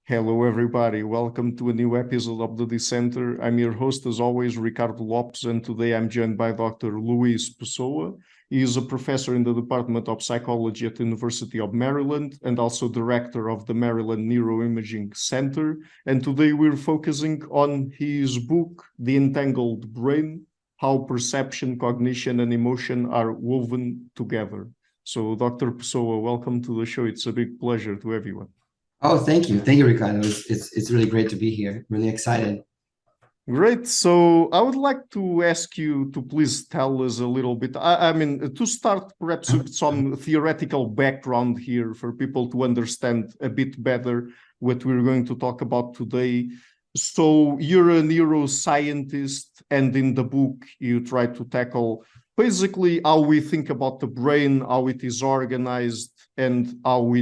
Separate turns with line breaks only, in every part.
Hello, everybody. Welcome to a new episode of the Dissenter. I'm your host, as always, Ricardo Lopes, and today I'm joined by Dr. Luiz Pessoa. He is a professor in the Department of Psychology at the University of Maryland and also director of the Maryland Neuroimaging Center. And today we're focusing on his book, The Entangled Brain: How Perception, Cognition, and Emotion Are Woven Together. So, Dr. Pessoa, welcome to the show. It's a big pleasure to have you.
Oh, thank you. Thank you, Ricardo. It's really great to be here. Really excited.
Great. So I would like to ask you to please tell us a little bit. I mean, to start perhaps with some theoretical background here for people to understand a bit better what we're going to talk about today. So you're a neuroscientist, and in the book, you try to tackle basically how we think about the brain, how it is organized, and how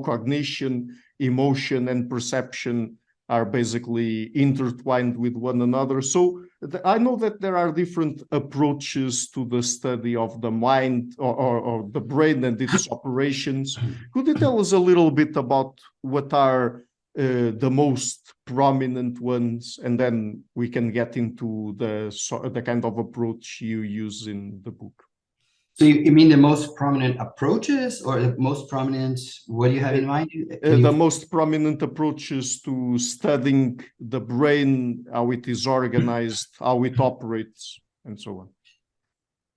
cognition, emotion, and perception are basically intertwined with one another. So I know that there are different approaches to the study of the mind or the brain and its operations. Could you tell us a little bit about what are the most prominent ones, and then we can get into the kind of approach you use in the book?
So you mean the most prominent approaches or the most prominent, what do you have in mind? Can
The
you?
most prominent approaches to studying the brain, how it is organized, how it operates, and so on.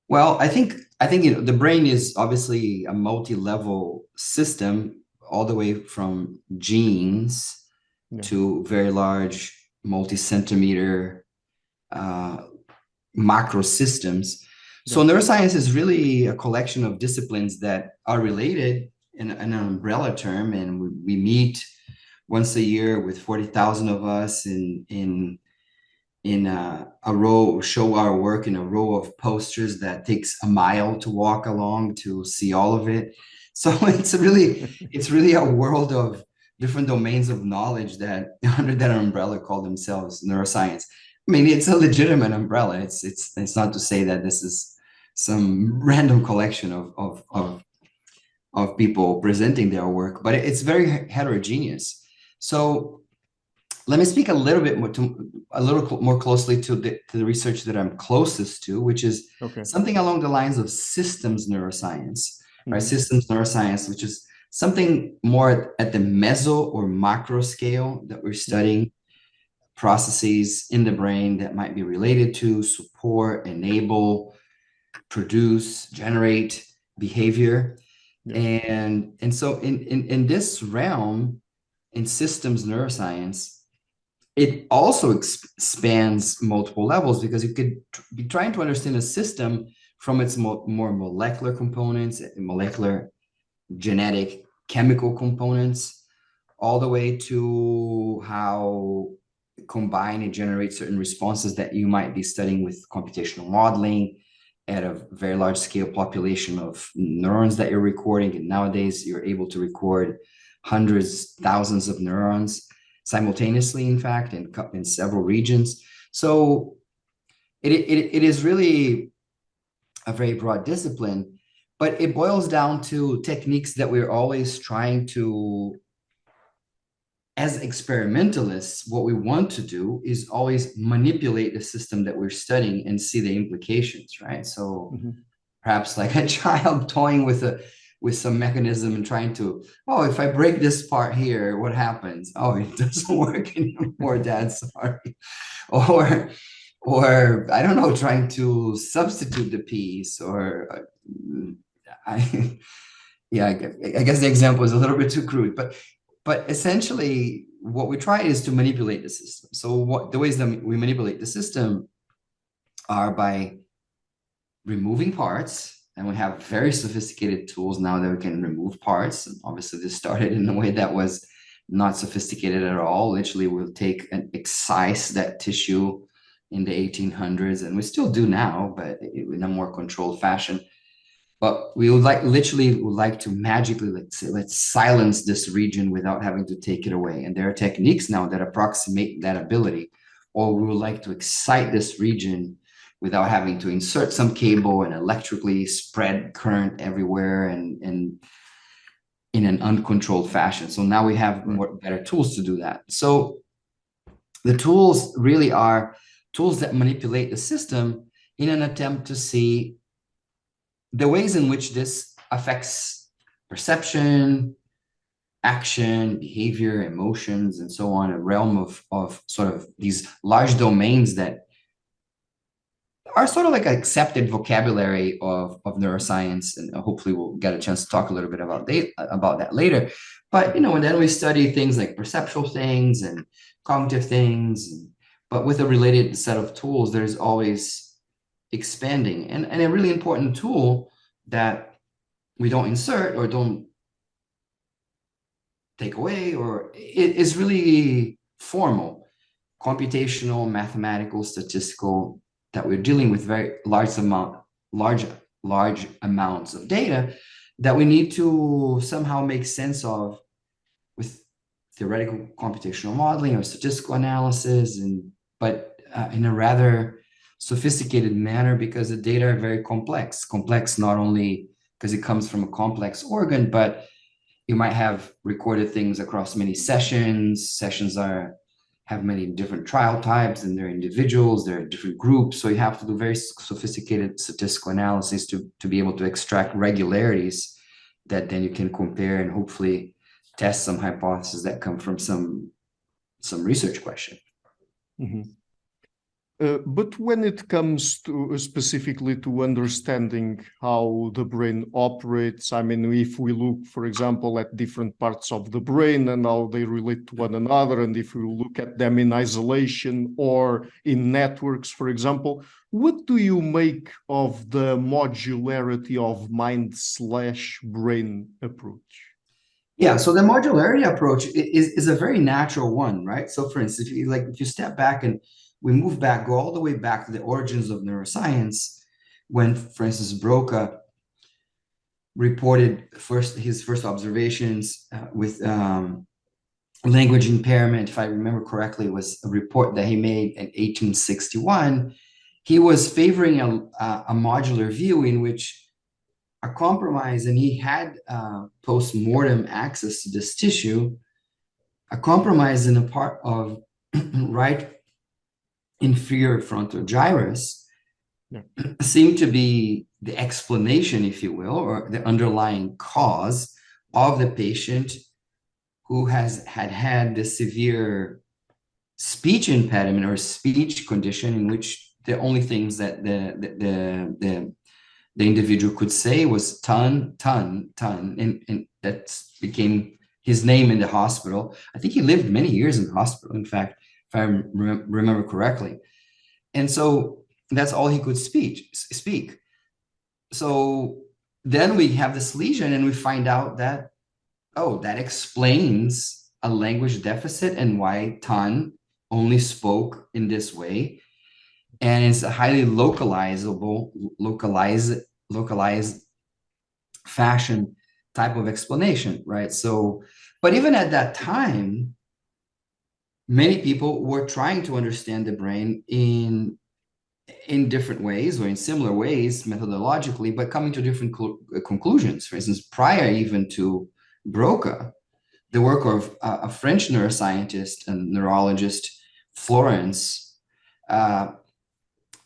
Well, I think the brain is obviously a multi-level system, all the way from genes
Yeah.
to very large multi-centimeter macro systems. So
Yeah.
neuroscience is really a collection of disciplines that are related in an umbrella term, and we meet once a year with 40,000 of us in a row, show our work in a row of posters that takes a mile to walk along to see all of it. So it's really a world of different domains of knowledge that under that umbrella call themselves neuroscience. I mean, it's a legitimate umbrella. It's not to say that this is some random collection of people presenting their work, but it's very heterogeneous. So let me speak a little bit more a little more closely to the research that I'm closest to, which is
Okay.
something along the lines of systems neuroscience, right?
Mhm.
Systems neuroscience, which is something more at the meso or macro scale that we're
Yeah.
studying processes in the brain that might be related to support, enable, produce, generate behavior.
Yeah.
And so in this realm, in systems neuroscience, it also expands multiple levels, because you could be trying to understand a system from its more molecular components, molecular, genetic, chemical components, all the way to how combine and generate certain responses that you might be studying with computational modeling at a very large scale population of neurons that you're recording. And nowadays you're able to record hundreds, thousands of neurons simultaneously, in fact, in several regions. So it is really a very broad discipline, but it boils down to techniques that we're always trying to, as experimentalists, what we want to do is always manipulate the system that we're studying and see the implications, right? So
Mhm.
perhaps like a child toying with some mechanism and trying to, oh, if I break this part here, what happens? Oh, it doesn't work anymore, Dad, sorry. Or or I don't know, trying to substitute the piece, or I yeah, I guess the example is a little bit too crude, but essentially what we try is to manipulate the system. So what the ways that we manipulate the system are by removing parts, and we have very sophisticated tools now that we can remove parts. And obviously this started in a way that was not sophisticated at all. Literally, we'll take and excise that tissue in the 1800s, and we still do now, but in a more controlled fashion. But we would like to magically, let's say, let's silence this region without having to take it away. And there are techniques now that approximate that ability. Or we would like to excite this region without having to insert some cable and electrically spread current everywhere and in an uncontrolled fashion. So now we have better tools to do that. So the tools really are tools that manipulate the system in an attempt to see the ways in which this affects perception, action, behavior, emotions, and so on, a realm of sort of these large domains that are sort of like accepted vocabulary of neuroscience. And hopefully we'll get a chance to talk a little bit about that later. But, you know, and then we study things like perceptual things and cognitive things, but with a related set of tools, there's always expanding. And a really important tool that we don't insert or don't take away, or it is really formal, computational, mathematical, statistical, that we're dealing with very large amounts of data that we need to somehow make sense of with theoretical computational modeling or statistical analysis, but in a rather sophisticated manner, because the data are very complex not only because it comes from a complex organ, but you might have recorded things across many sessions. Have many different trial types, and they're individuals, they're different groups. So you have to do very sophisticated statistical analysis to be able to extract regularities that then you can compare and hopefully test some hypotheses that come from some research question.
Mm-hmm. But when it comes to specifically to understanding how the brain operates, I mean, if we look, for example, at different parts of the brain and how they relate to one another, and if we look at them in isolation or in networks, for example, what do you make of the modularity of mind/brain approach?
Yeah, so the modularity approach is a very natural one, right? So for instance, if you step back and we go all the way back to the origins of neuroscience, when, for instance, Broca reported his first observations with language impairment, if I remember correctly, was a report that he made in 1861. He was favoring a modular view in which a compromise, and he had post-mortem access to this tissue, a compromise in a part of right inferior frontal gyrus seemed to be the explanation, if you will, or the underlying cause of the patient who had this severe speech impediment or speech condition in which the only things that the individual could say was ton, and that became his name in the hospital. I think he lived many years in the hospital, in fact, if I remember correctly. And so that's all he could speak. So then we have this lesion and we find out that, oh, that explains a language deficit and why Tan only spoke in this way. And it's a highly localized fashion type of explanation, right? So, but even at that time, many people were trying to understand the brain in different ways or in similar ways methodologically, but coming to different conclusions. For instance, prior even to Broca, the work of a French neuroscientist and neurologist, Florence,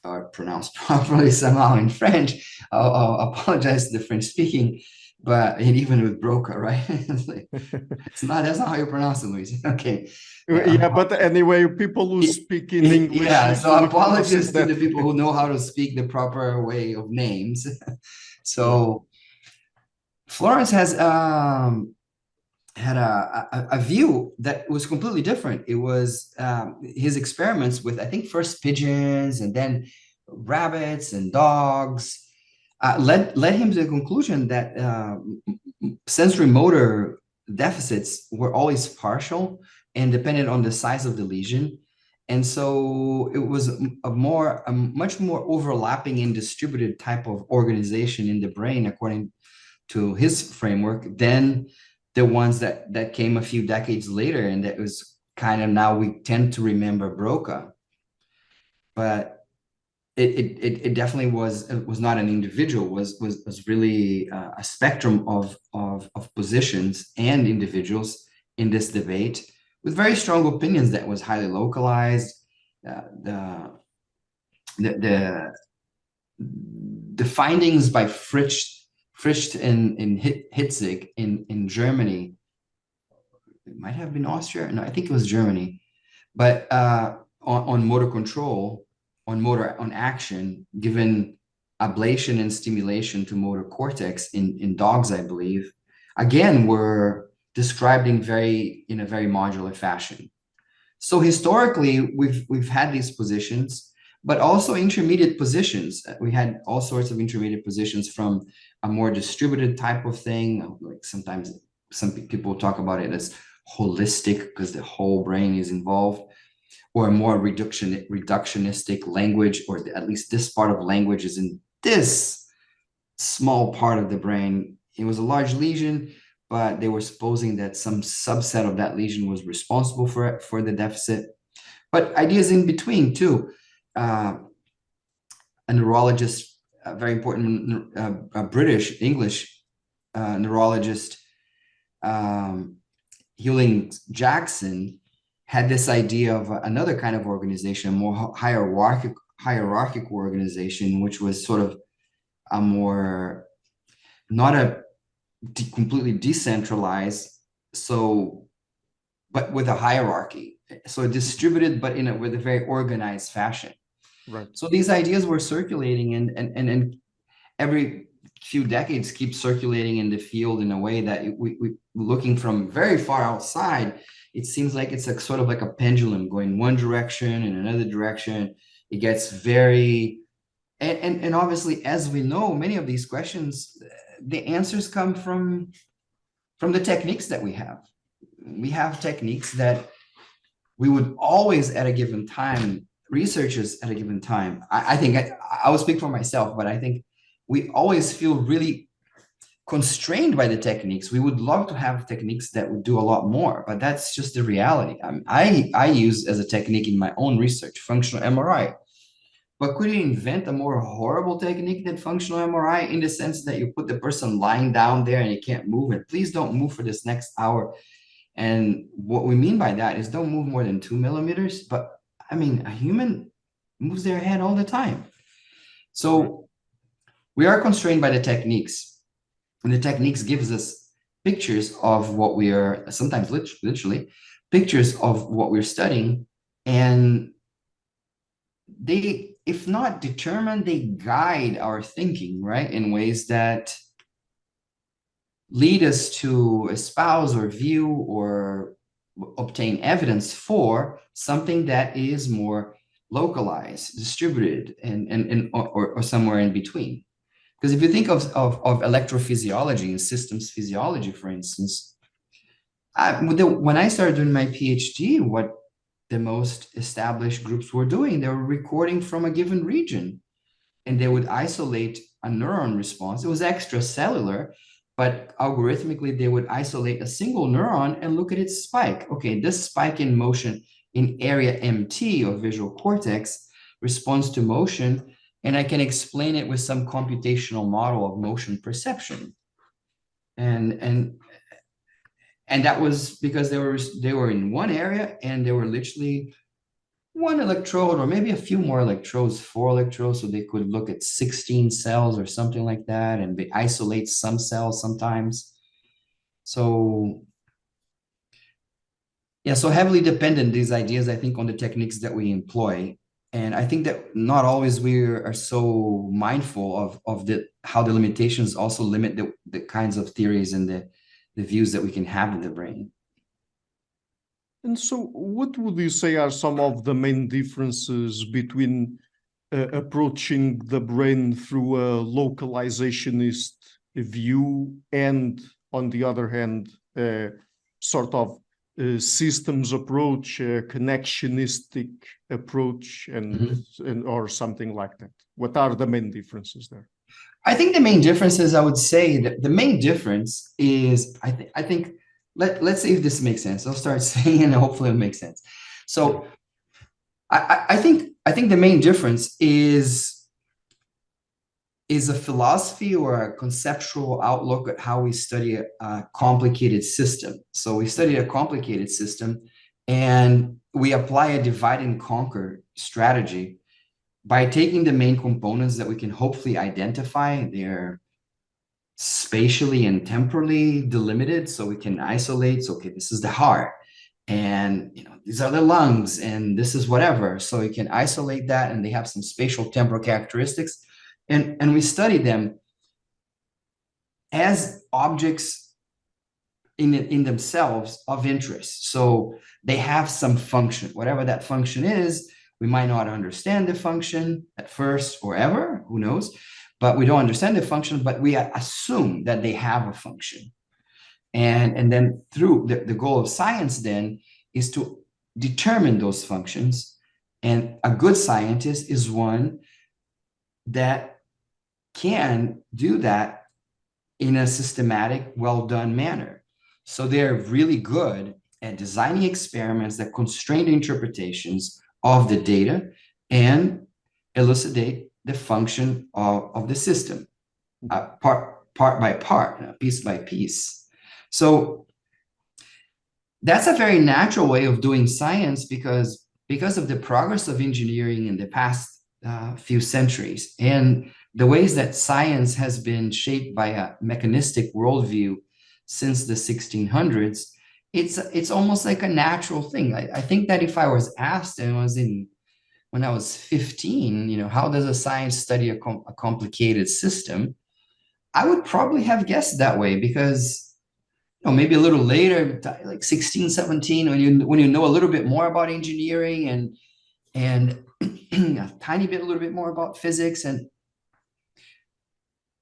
or pronounced properly somehow in French. I'll apologize to the French speaking, but even with Broca, right? That's not how you pronounce it, Luis. Okay.
Yeah, but anyway, people who speak in English.
Yeah, so apologies to the people who know how to speak the proper way of names. So Florence has had a view that was completely different. It was his experiments with, I think, first pigeons and then rabbits and dogs led him to the conclusion that sensory motor deficits were always partial and depended on the size of the lesion. And so it was a much more overlapping and distributed type of organization in the brain, according to his framework, than the ones that came a few decades later. And that was kind of, now we tend to remember Broca. But it definitely was not an individual, was really a spectrum of positions and individuals in this debate with very strong opinions that was highly localized. The findings by Frisch and Hitzig in Germany, it might have been Austria, no, I think it was Germany, but on motor control, on action, given ablation and stimulation to motor cortex in dogs, I believe, again, were described in a very modular fashion. So historically, we've had these positions, but also intermediate positions. We had all sorts of intermediate positions, from a more distributed type of thing, like sometimes some people talk about it as holistic because the whole brain is involved, or a more reductionistic language, or at least this part of language is in this small part of the brain. It was a large lesion, but they were supposing that some subset of that lesion was responsible for the deficit. But ideas in between too. A neurologist, a very important British English neurologist, Hewling Jackson, had this idea of another kind of organization, a more hierarchical organization, which was sort of a more, not a completely decentralized, but with a hierarchy. So distributed, but with a very organized fashion.
Right.
So these ideas were circulating, and every few decades keep circulating in the field in a way that we looking from very far outside, it seems like it's like sort of like a pendulum going one direction and another direction. It gets very, and obviously, as we know, many of these questions, the answers come from the techniques that we have. We have techniques that we would always, at a given time, researchers at a given time, I think I will speak for myself, but I think we always feel really constrained by the techniques. We would love to have techniques that would do a lot more, but that's just the reality. I use as a technique in my own research, functional MRI. But could you invent a more horrible technique than functional MRI, in the sense that you put the person lying down there and you can't move, and please don't move for this next hour. And what we mean by that is don't move more than 2 millimeters. But I mean, a human moves their head all the time. So we are constrained by the techniques. And the techniques gives us pictures of what we are, sometimes literally pictures of what we're studying. And they, if not determine, they guide our thinking, right, in ways that lead us to espouse or view or obtain evidence for something that is more localized, distributed, or somewhere in between. Because if you think of electrophysiology and systems physiology, for instance, when I started doing my PhD, what the most established groups were doing, they were recording from a given region, and they would isolate a neuron response. It was extracellular, but algorithmically, they would isolate a single neuron and look at its spike. Okay, this spike in motion in area MT of visual cortex responds to motion, and I can explain it with some computational model of motion perception. And that was because they were in one area, and they were literally one electrode, or maybe a few more electrodes, 4 electrodes, so they could look at 16 cells or something like that, and they isolate some cells sometimes. So yeah, so heavily dependent, these ideas, I think, on the techniques that we employ. And I think that not always we are so mindful of how the limitations also limit the kinds of theories and the views that we can have of the brain.
And so what would you say are some of the main differences between approaching the brain through a localizationist view and, on the other hand, sort of systems approach, connectionistic approach, and or something like that? What are the main differences there?
I think the main differences, I would say that the main difference is, I think let's see if this makes sense. I'll start saying it and hopefully it'll make sense. So I think I think the main difference is a philosophy or a conceptual outlook at how we study a complicated system. So we study a complicated system and we apply a divide and conquer strategy by taking the main components that we can hopefully identify. They're spatially and temporally delimited, so we can isolate. So, okay, this is the heart, and these are the lungs, and this is whatever. So you can isolate that, and they have some spatial temporal characteristics. And we study them as objects in themselves of interest. So they have some function, whatever that function is. We might not understand the function at first or ever, who knows, but we don't understand the function, but we assume that they have a function. And then through the goal of science then is to determine those functions. And a good scientist is one that can do that in a systematic, well-done manner. So they're really good at designing experiments that constrain interpretations of the data and elucidate the function of the system, part by part, piece by piece. So that's a very natural way of doing science because of the progress of engineering in the past few centuries and the ways that science has been shaped by a mechanistic worldview since the 1600s. It's almost like a natural thing. I think that if I was asked and when I was 15, how does a science study a complicated system? I would probably have guessed that way because maybe a little later, like 16, 17, when you know a little bit more about engineering and a tiny bit, a little bit more about physics, and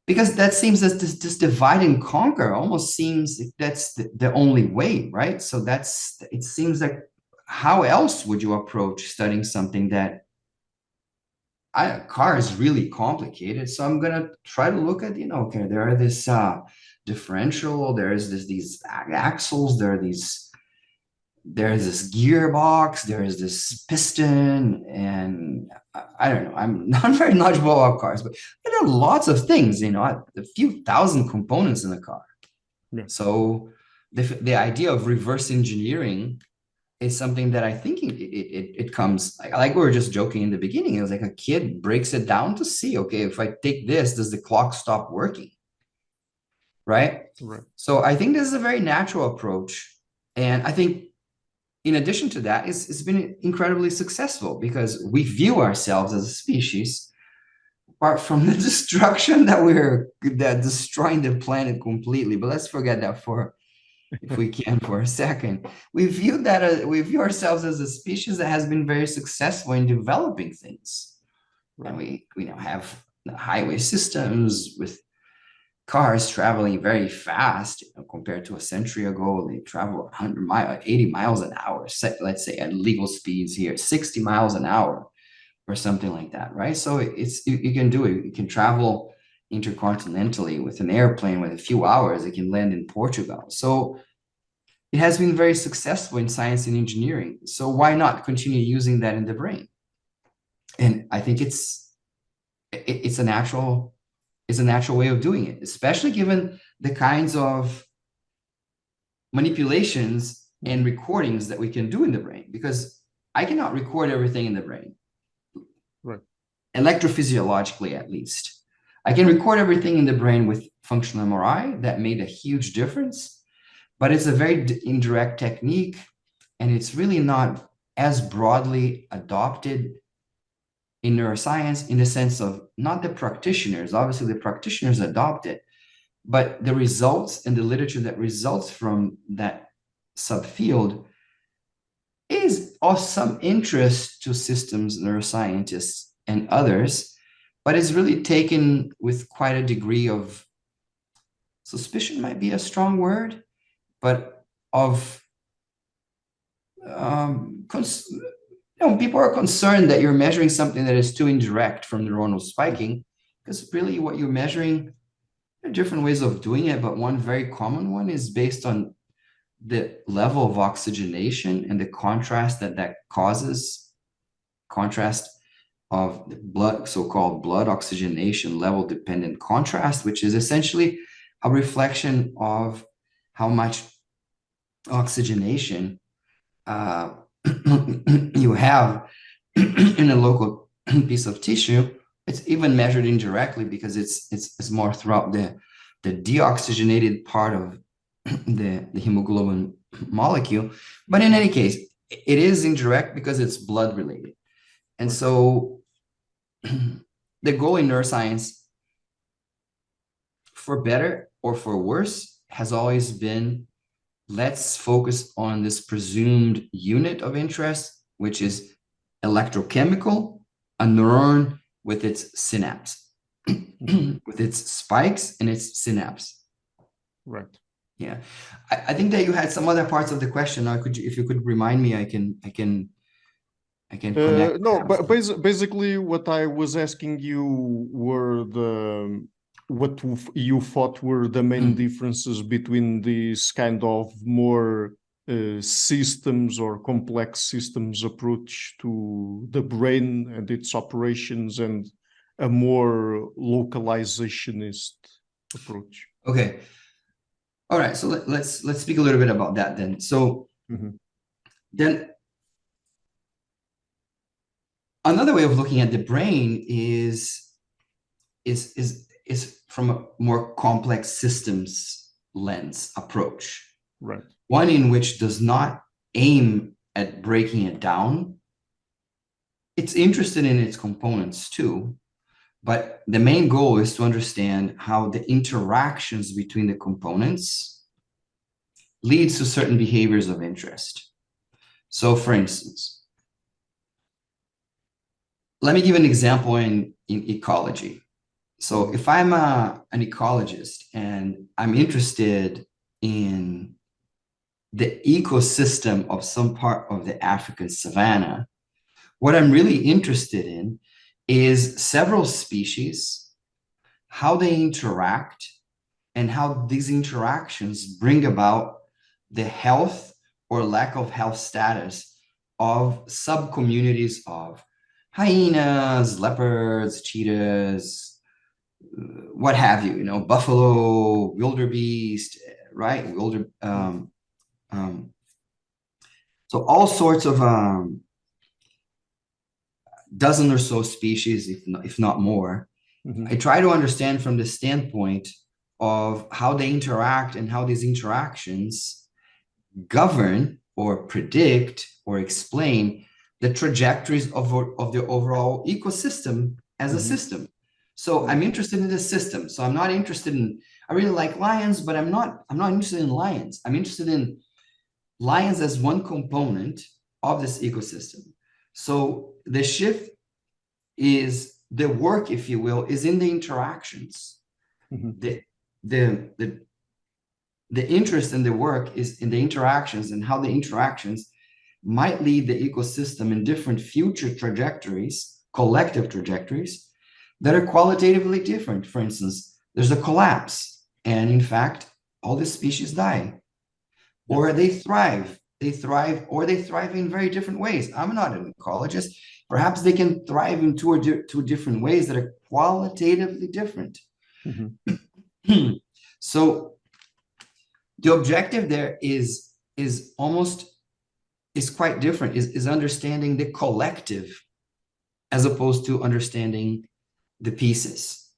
because that seems that this divide and conquer almost seems like that's the only way, right? So it seems like how else would you approach studying something that a car is really complicated? So I'm gonna try to look at, okay, there are this differential, there's these axles, there's this gearbox, there's this piston, and I don't know, I'm not very knowledgeable about cars, but there are lots of things, a few thousand components in a car.
Yeah.
So the idea of reverse engineering is something that I think it comes, like we were just joking in the beginning, it was like a kid breaks it down to see, okay, if I take this, does the clock stop working? Right? So I think this is a very natural approach. And I think in addition to that, it's been incredibly successful because we view ourselves as a species, apart from the destruction that destroying the planet completely. But let's forget that if we can, for a second. We view ourselves as a species that has been very successful in developing things. Right. And we now have highway systems with cars traveling very fast compared to a century ago. They travel 100 miles, 80 miles an hour, let's say at legal speeds here, 60 miles an hour or something like that, right? So you can do it. You can travel intercontinentally with an airplane with a few hours. It can land in Portugal. So it has been very successful in science and engineering. So why not continue using that in the brain? And I think it's a natural way of doing it, especially given the kinds of manipulations and recordings that we can do in the brain, because I cannot record everything in the brain.
Right.
Electrophysiologically, at least. I can record everything in the brain with functional MRI. That made a huge difference, but it's a very indirect technique, and it's really not as broadly adopted in neuroscience, in the sense of not the practitioners. Obviously, the practitioners adopt it, but the results and the literature that results from that subfield is of some interest to systems neuroscientists and others, but is really taken with quite a degree of suspicion, might be a strong word, but of people are concerned that you're measuring something that is too indirect from neuronal spiking, because really what you're measuring, there are different ways of doing it, but one very common one is based on the level of oxygenation and the contrast that causes, contrast of the blood, so-called blood oxygenation level dependent contrast, which is essentially a reflection of how much oxygenation you have in a local piece of tissue. It's even measured indirectly because it's more throughout the deoxygenated part of the hemoglobin molecule. But in any case, it is indirect because it's blood related. And so the goal in neuroscience, for better or for worse, has always been, let's focus on this presumed unit of interest, which is electrochemical, a neuron with its synapse, with its spikes and its synapse.
Right.
Yeah. I think that you had some other parts of the question. If you could remind me, I can connect.
No, but basically what I was asking you were what you thought were the main differences between these kind of more systems or complex systems approach to the brain and its operations and a more localizationist approach.
Okay. All right. So let's speak a little bit about that then. So then another way of looking at the brain is from a more complex systems lens approach.
Right.
One in which does not aim at breaking it down. It's interested in its components too, but the main goal is to understand how the interactions between the components leads to certain behaviors of interest. So for instance, let me give an example in ecology. So if I'm an ecologist and I'm interested in the ecosystem of some part of the African savanna, what I'm really interested in is several species, how they interact, and how these interactions bring about the health or lack of health status of subcommunities of hyenas, leopards, cheetahs, what have you, buffalo, wildebeest, right? So all sorts of dozen or so species, if not more. I try to understand from the standpoint of how they interact and how these interactions govern or predict or explain the trajectories of the overall ecosystem as a system. So I'm interested in the system. So I'm not interested in, I really like lions, but I'm not interested in lions. I'm interested in lions as one component of this ecosystem. So the shift is the work, if you will, is in the interactions. The interest in the work is in the interactions and how the interactions might lead the ecosystem in different future trajectories, collective trajectories, that are qualitatively different. For instance, there's a collapse, and in fact, all the species die, or they thrive, or they thrive in very different ways. I'm not an ecologist. Perhaps they can thrive in two different ways that are qualitatively different. So the objective there is quite different, is understanding the collective as opposed to understanding the pieces.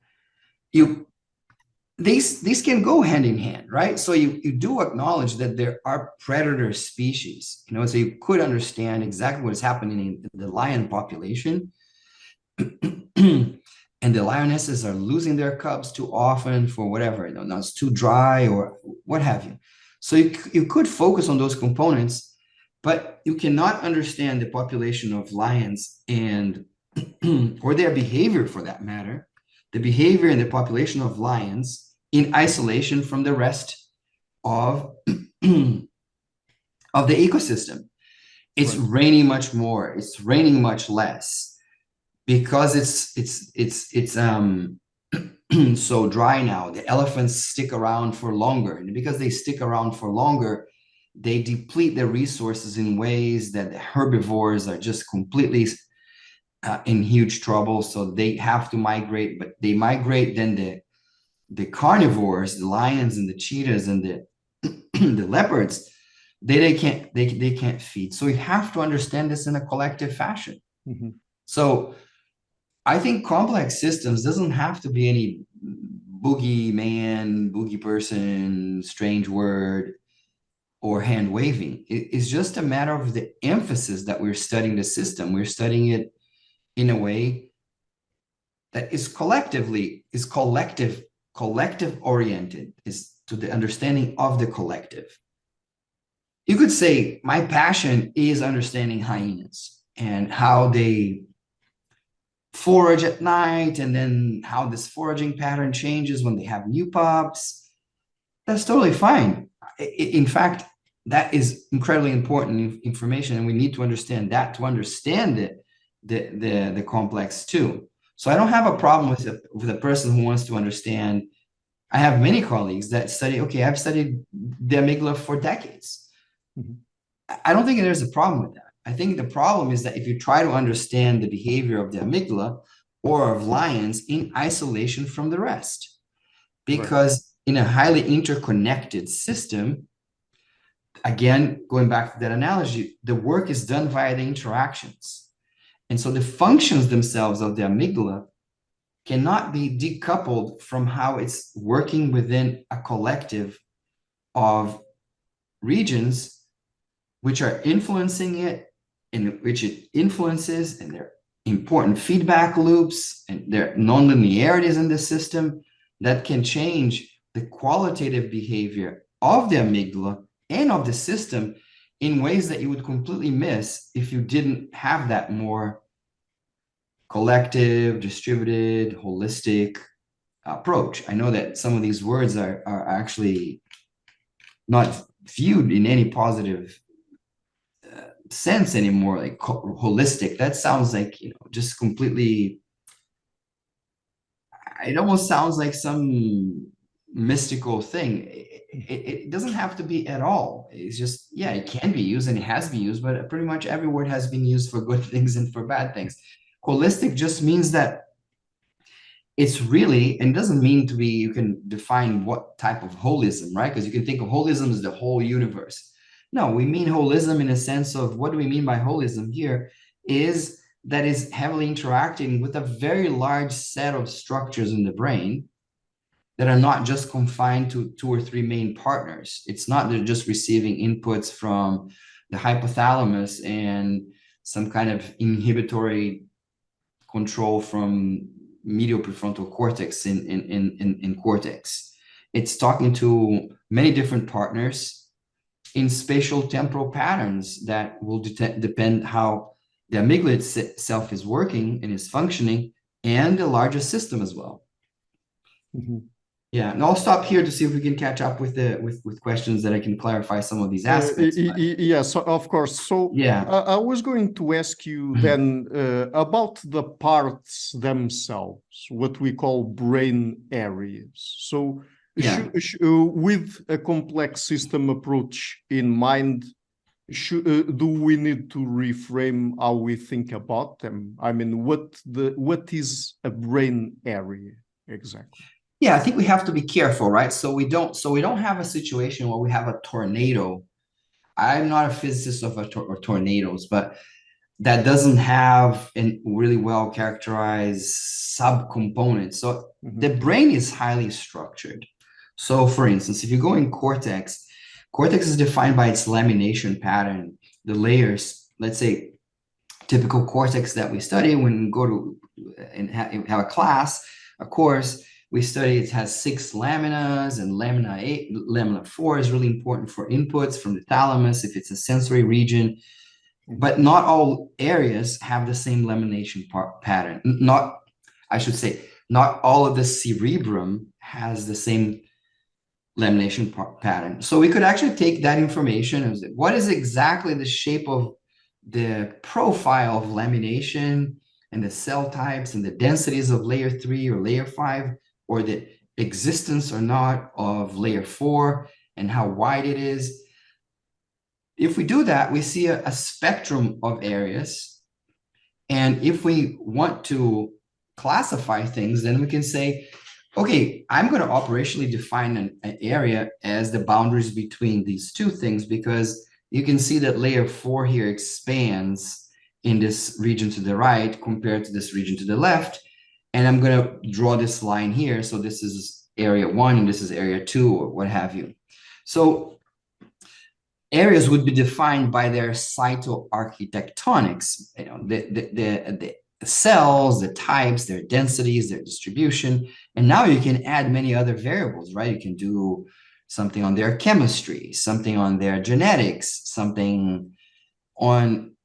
These can go hand in hand, right? So you do acknowledge that there are predator species, so you could understand exactly what is happening in the lion population. And the lionesses are losing their cubs too often for whatever, now it's too dry or what have you. So you could focus on those components, but you cannot understand the population of lions and or their behavior for that matter, the behavior in the population of lions in isolation from the rest of the ecosystem. It's raining much more, it's raining much less, because it's so dry now. The elephants stick around for longer, and because they stick around for longer, they deplete their resources in ways that the herbivores are just completely in huge trouble. So they have to migrate, but they migrate, then the carnivores, the lions and the cheetahs and the the leopards, they can't feed. So we have to understand this in a collective fashion.
Mhm.
So I think complex systems doesn't have to be any boogeyman, boogie person, strange word, or hand waving. It's just a matter of the emphasis that we're studying the system. We're studying it in a way that is collective oriented, is to the understanding of the collective. You could say my passion is understanding hyenas and how they forage at night, and then how this foraging pattern changes when they have new pups. That's totally fine. In fact, that is incredibly important information, and we need to understand that to understand the complex too. So I don't have a problem with a person who wants to understand. I have many colleagues that study, okay, I've studied the amygdala for decades.
Mhm.
I don't think there's a problem with that. I think the problem is that if you try to understand the behavior of the amygdala or of lions in isolation from the rest, because in a highly interconnected system, again, going back to that analogy, the work is done via the interactions. And so the functions themselves of the amygdala cannot be decoupled from how it's working within a collective of regions which are influencing it, in which it influences, and there are important feedback loops, and there are nonlinearities in the system that can change the qualitative behavior of the amygdala and of the system in ways that you would completely miss if you didn't have that more collective, distributed, holistic approach. I know that some of these words are actually not viewed in any positive sense anymore, like holistic. That sounds like, just completely, it almost sounds like some mystical thing. It doesn't have to be at all. It's just, yeah, it can be used and it has been used, but pretty much every word has been used for good things and for bad things. Holistic just means that it's really, and doesn't mean to be, you can define what type of holism, right? Because you can think of holism as the whole universe. No, we mean holism in a sense of, what do we mean by holism here? Is that is heavily interacting with a very large set of structures in the brain that are not just confined to 2 or 3 main partners. It's not they're just receiving inputs from the hypothalamus and some kind of inhibitory control from medial prefrontal cortex in cortex. It's talking to many different partners in spatial temporal patterns that will depend how the amygdala itself is working and is functioning, and the larger system as well.
Mm-hmm.
Yeah, and I'll stop here to see if we can catch up with with questions that I can clarify some of these aspects.
Yes, of course. So
yeah,
I was going to ask you then about the parts themselves, what we call brain areas. So with a complex system approach in mind, do we need to reframe how we think about them? I mean, what is a brain area exactly?
Yeah, I think we have to be careful, right? So we don't have a situation where we have a tornado. I'm not a physicist of tornadoes, but that doesn't have a really well characterized subcomponent. So the brain is highly structured. So for instance, if you go in cortex is defined by its lamination pattern, the layers. Let's say typical cortex that we study when we go to and have a class, a course, we study it has 6 laminas, and lamina 4 is really important for inputs from the thalamus if it's a sensory region. But not all areas have the same lamination pattern. Not all of the cerebrum has the same lamination pattern. So we could actually take that information and say, what is exactly the shape of the profile of lamination and the cell types and the densities of layer 3 or layer 5, or the existence or not of layer 4 and how wide it is. If we do that, we see a spectrum of areas, And if we want to classify things, then we can say, okay, I'm going to operationally define an area as the boundaries between these two things, because you can see that layer 4 here expands in this region to the right compared to this region to the left. And I'm going to draw this line here. So this is area 1 and this is area 2 or what have you. So areas would be defined by their cytoarchitectonics, you know, the cells, the types, their densities, their distribution. And now you can add many other variables, right? You can do something on their chemistry, something on their genetics, something on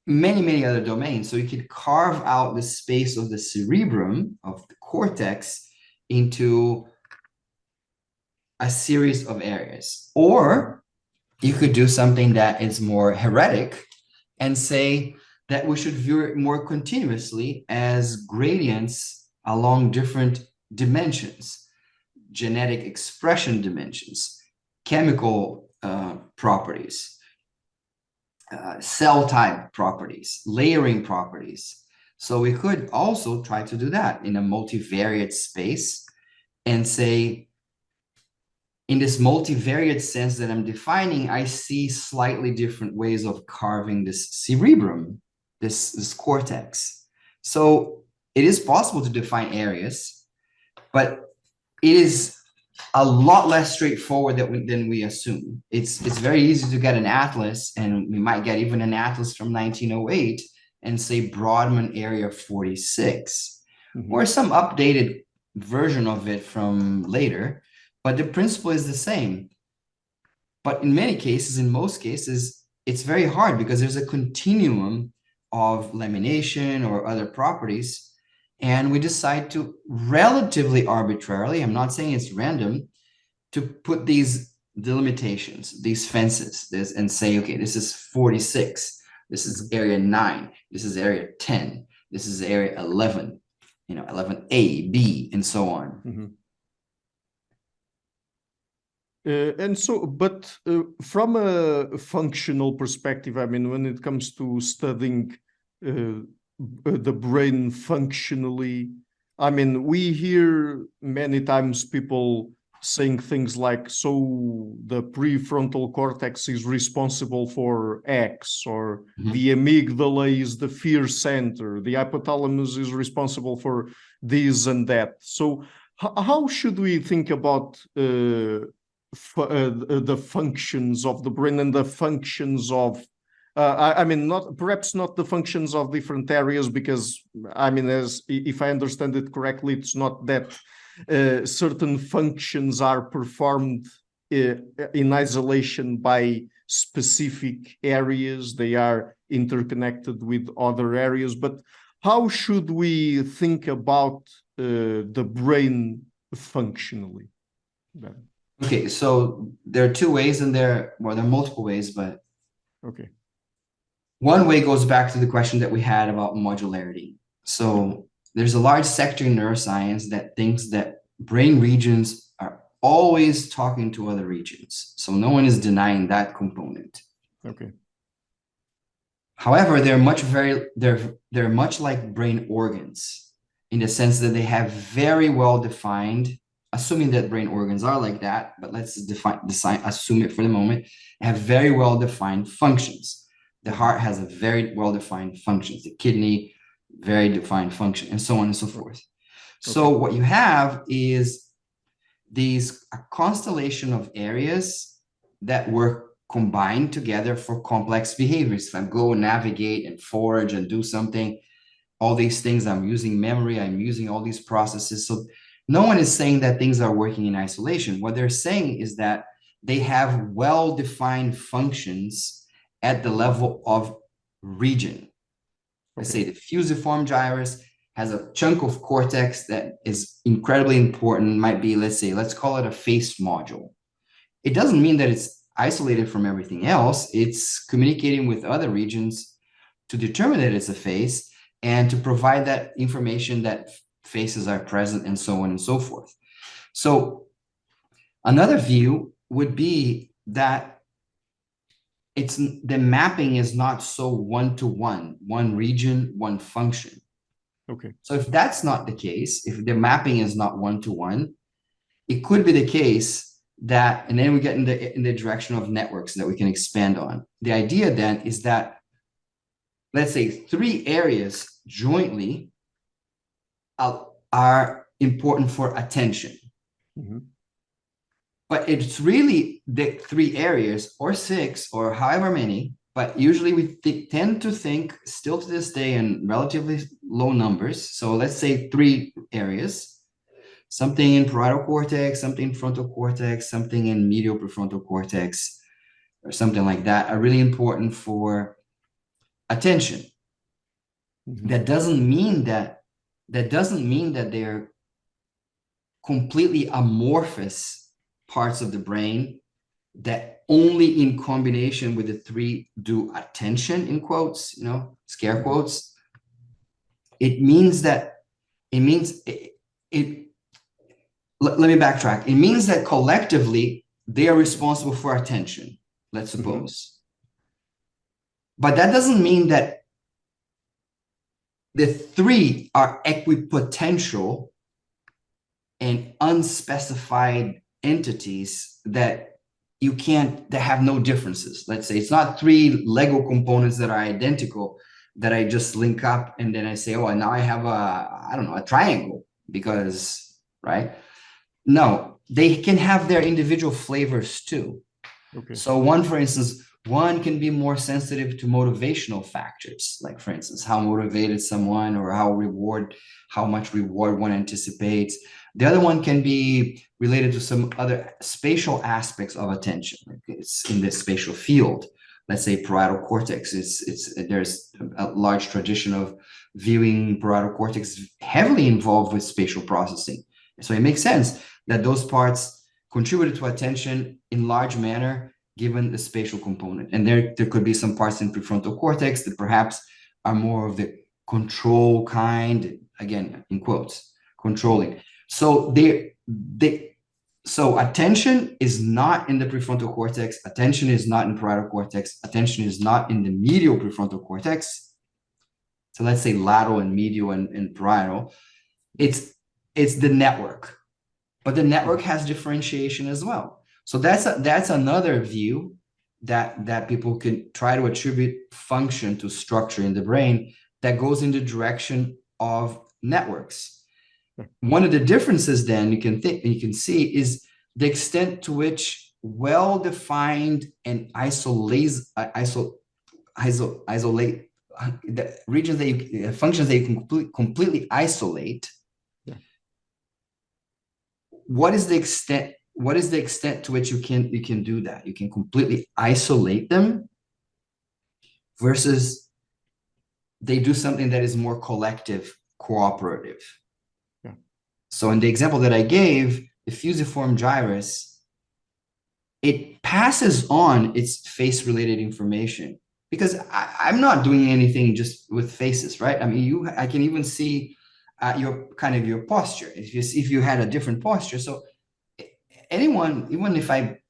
many other domains. So you could carve out the space of the cerebrum, of the cortex, into a series of areas. Or you could do something that is more heretic and say that we should view it more continuously as gradients along different dimensions, genetic expression dimensions, chemical properties, cell type properties, layering properties. So we could also try to do that in a multivariate space and say, in this multivariate sense that I'm defining, I see slightly different ways of carving this cerebrum, this cortex. So it is possible to define areas, but it is a lot less straightforward than we assume. It's very easy to get an atlas, and we might get even an atlas from 1908 and say Brodmann area 46, or some updated version of it from later. But the principle is the same. But in many cases, in most cases, it's very hard because there's a continuum of lamination or other properties. And we decide to relatively arbitrarily, I'm not saying it's random, to put these delimitations, these fences, and say, okay, this is 46. This is area 9. This is area 10. This is area 11, 11A, B, and so on.
And so, but from a functional perspective, I mean, when it comes to studying the brain functionally, I mean, we hear many times people saying things like, so the prefrontal cortex is responsible for X, or the amygdala is the fear center, the hypothalamus is responsible for this and that. So how should we think about the functions of the brain and the functions of I mean, perhaps not the functions of different areas, because I mean, if I understand it correctly, it's not that certain functions are performed in isolation by specific areas. They are interconnected with other areas. But how should we think about the brain functionally?
Okay, so there are two ways, and there are multiple ways, but
okay.
One way goes back to the question that we had about modularity. So there's a large sector in neuroscience that thinks that brain regions are always talking to other regions. So no one is denying that component.
Okay.
However, they're much like brain organs in the sense that they have very well defined, assuming that brain organs are like that, but let's assume it for the moment, have very well defined functions. The heart has a very well-defined function. The kidney, very defined function, and so on and so forth. Okay. So what you have is a constellation of areas that work combined together for complex behaviors. If I go and navigate and forage and do something, all these things, I'm using memory, I'm using all these processes. So no one is saying that things are working in isolation. What they're saying is that they have well-defined functions at the level of region. Let's say the fusiform gyrus has a chunk of cortex that is incredibly important, might be, let's call it a face module. It doesn't mean that it's isolated from everything else. It's communicating with other regions to determine that it's a face and to provide that information that faces are present and so on and so forth. So another view would be that the mapping is not so one-to-one, one region, one function.
Okay.
So if that's not the case, if the mapping is not one-to-one, it could be the case that, and then we get in the direction of networks that we can expand on. The idea then is that, let's say, 3 areas jointly are important for attention.
Mm-hmm.
But it's really the 3 areas, or 6, or however many, but usually we tend to think still to this day in relatively low numbers. So let's say 3 areas, something in parietal cortex, something in frontal cortex, something in medial prefrontal cortex, or something like that, are really important for attention.
Mm-hmm.
That doesn't mean that they're completely amorphous parts of the brain that only in combination with the 3 do attention, in quotes, scare quotes. Let me backtrack. It means that collectively they are responsible for attention, let's suppose. Mm-hmm. But that doesn't mean that the 3 are equipotential and unspecified entities that have no differences. Let's say it's not 3 Lego components that are identical that I just link up and then I say, oh, and now I have a triangle because, right? No, they can have their individual flavors too. Okay. So for instance, one can be more sensitive to motivational factors, like for instance, how motivated someone or how much reward one anticipates. The other one can be related to some other spatial aspects of attention. It's in the spatial field. Let's say parietal cortex. There's a large tradition of viewing parietal cortex heavily involved with spatial processing. So it makes sense that those parts contributed to attention in large manner given the spatial component. And there could be some parts in prefrontal cortex that perhaps are more of the control kind, again, in quotes, controlling. So so attention is not in the prefrontal cortex. Attention is not in parietal cortex. Attention is not in the medial prefrontal cortex. So let's say lateral and medial and parietal. It's the network, but the network has differentiation as well. So that's another view that people can try to attribute function to structure in the brain that goes in the direction of networks. One of the differences then you can see is the extent to which well-defined and isolate the regions functions that you can completely isolate. Yeah. What is the extent to which you can do that? You can completely isolate them versus they do something that is more collective, cooperative. Yeah. So in the example that I gave, the fusiform gyrus, it passes on its face-related information because I'm not doing anything just with faces, right? I mean, I can even see your posture if you had a different posture. So anyone, even if I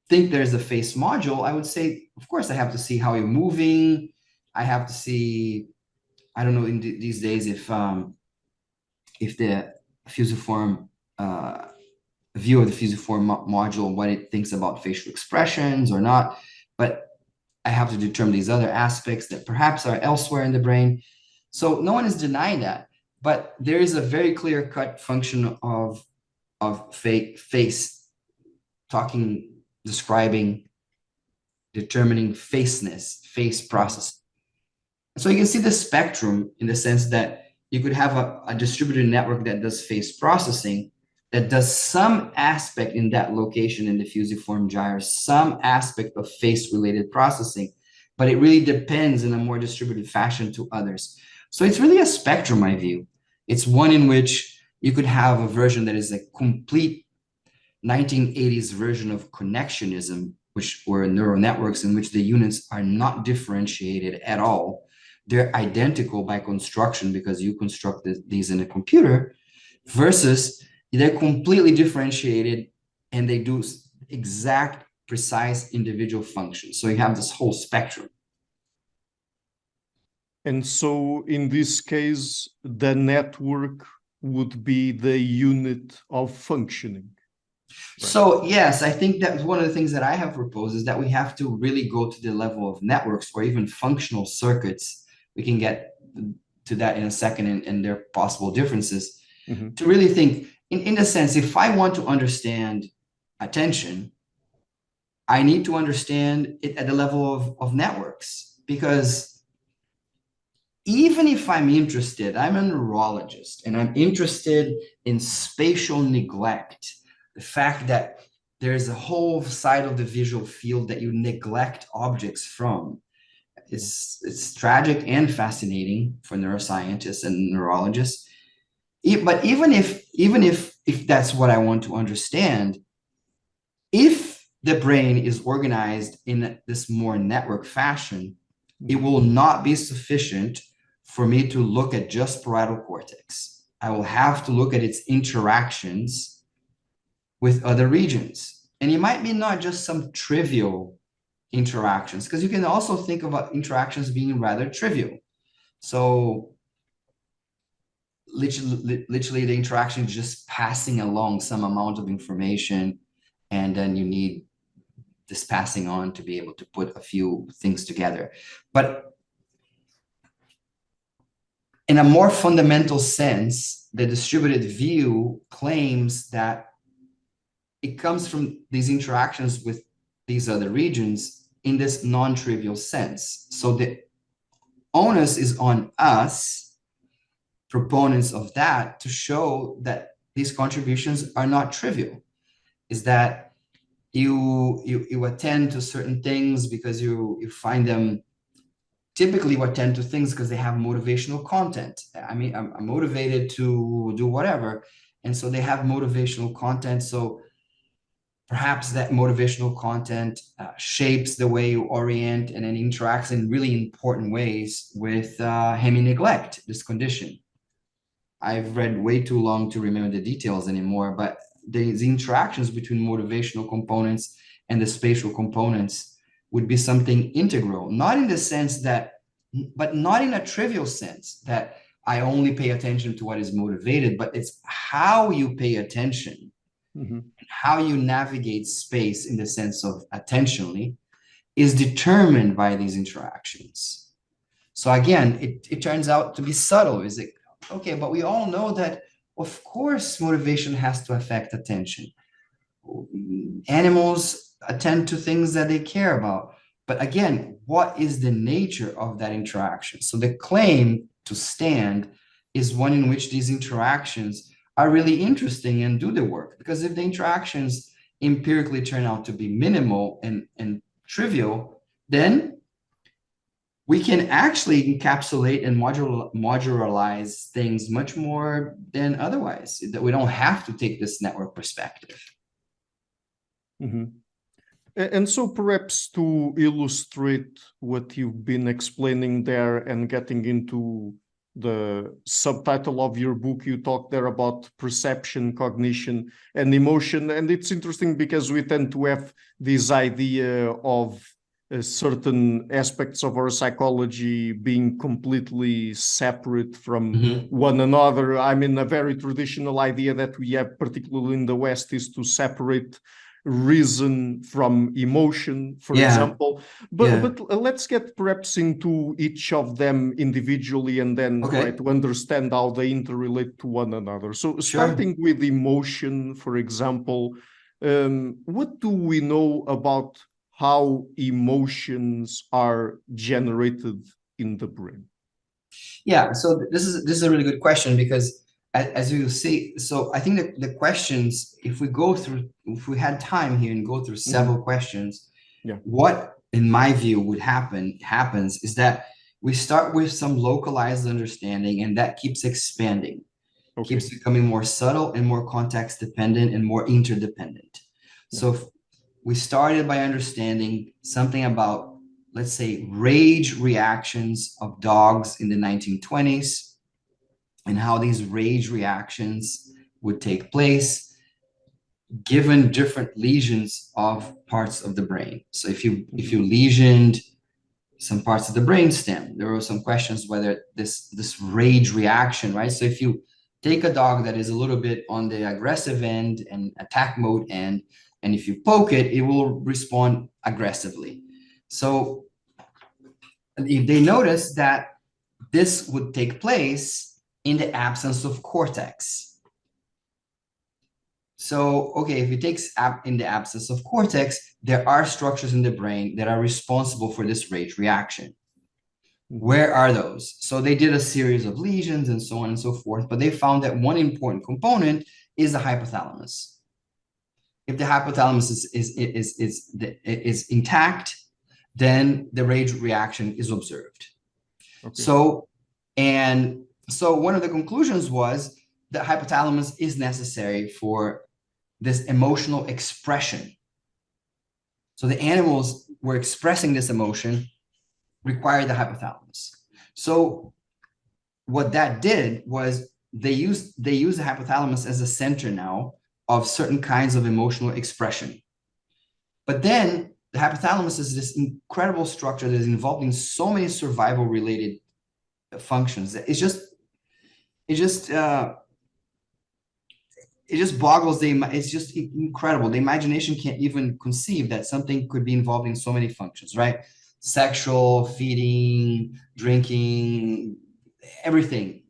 think there's a face module, I would say, of course, I have to see how you're moving. I have to see, I don't know, in these days if the fusiform view of the fusiform module, what it thinks about facial expressions or not, but I have to determine these other aspects that perhaps are elsewhere in the brain. So no one is denying that, but there is a very clear-cut function of face, talking, describing, determining faceness, face processing. So you can see the spectrum in the sense that you could have a distributed network that does face processing, that does some aspect in that location in the fusiform gyrus, some aspect of face-related processing, but it really depends in a more distributed fashion to others. So it's really a spectrum, I view. It's one in which you could have a version that is a complete 1980s version of connectionism, which were neural networks in which the units are not differentiated at all. They're identical by construction because you construct these in a computer, versus they're completely differentiated and they do exact precise individual functions. So you have this whole spectrum.
And so in this case, the network would be the unit of functioning. Right.
So yes, I think that one of the things that I have proposed is that we have to really go to the level of networks or even functional circuits. We can get to that in a second and their possible differences. Mm-hmm. To really think, in a sense, if I want to understand attention, I need to understand it at the level of networks, because even if I'm interested, I'm a neurologist and I'm interested in spatial neglect, the fact that there's a whole side of the visual field that you neglect objects from. It's tragic and fascinating for neuroscientists and neurologists. But even if that's what I want to understand, if the brain is organized in this more network fashion, it will not be sufficient for me to look at just parietal cortex. I will have to look at its interactions with other regions. And it might be not just some trivial interactions, because you can also think about interactions being rather trivial. So literally the interaction is just passing along some amount of information, and then you need this passing on to be able to put a few things together. But in a more fundamental sense, the distributed view claims that it comes from these interactions with these other regions in this non-trivial sense. So the onus is on us, proponents of that, to show that these contributions are not trivial. Is that you attend to certain things because you find them. Typically you attend to things because they have motivational content. I mean, I'm motivated to do whatever, and so they have motivational content. So perhaps that motivational content shapes the way you orient and then interacts in really important ways with hemi-neglect, this condition. I've read way too long to remember the details anymore, but the interactions between motivational components and the spatial components would be something integral, not in the sense that, but not in a trivial sense that I only pay attention to what is motivated, but it's how you pay attention, how you navigate space in the sense of attentionally is determined by these interactions. So again, it turns out to be subtle. Is it okay? But we all know that, of course, motivation has to affect attention. Animals attend to things that they care about. But again, what is the nature of that interaction? So the claim to stand is one in which these interactions are really interesting and do the work. Because if the interactions empirically turn out to be minimal and trivial, then we can actually encapsulate and modularize things much more than otherwise, that we don't have to take this network perspective.
Mm-hmm. And so perhaps to illustrate what you've been explaining there and getting into the subtitle of your book, you talk there about perception, cognition, and emotion. And it's interesting because we tend to have this idea of certain aspects of our psychology being completely separate from one another. I mean, a very traditional idea that we have, particularly in the West, is to separate reason from emotion, for example. But let's get perhaps into each of them individually and then try to understand how they interrelate to one another. So starting with emotion, for example, what do we know about how emotions are generated in the brain?
Yeah, so this is a really good question, because as you see, so I think the questions, if we had time here and go through several questions, what in my view happens is that we start with some localized understanding, and that keeps expanding, keeps becoming more subtle and more context dependent and more interdependent. So we started by understanding something about, let's say, rage reactions of dogs in the 1920s, and how these rage reactions would take place. given different lesions of parts of the brain. So if you lesioned some parts of the brainstem, there were some questions whether this rage reaction, right? So if you take a dog that is a little bit on the aggressive end and attack mode end, and if you poke it, it will respond aggressively. So if they notice that this would take place in the absence of cortex. So, okay, if it takes in the absence of cortex, there are structures in the brain that are responsible for this rage reaction. Where are those? So they did a series of lesions and so on and so forth, but they found that one important component is the hypothalamus. If the hypothalamus is intact, then the rage reaction is observed. Okay. So one of the conclusions was that hypothalamus is necessary for this emotional expression. So the animals were expressing this emotion, required the hypothalamus. So what that did was they use the hypothalamus as a center now of certain kinds of emotional expression. But then the hypothalamus is this incredible structure that is involved in so many survival related functions. It just boggles it's just incredible. The imagination can't even conceive that something could be involved in so many functions, right? Sexual, feeding, drinking, everything.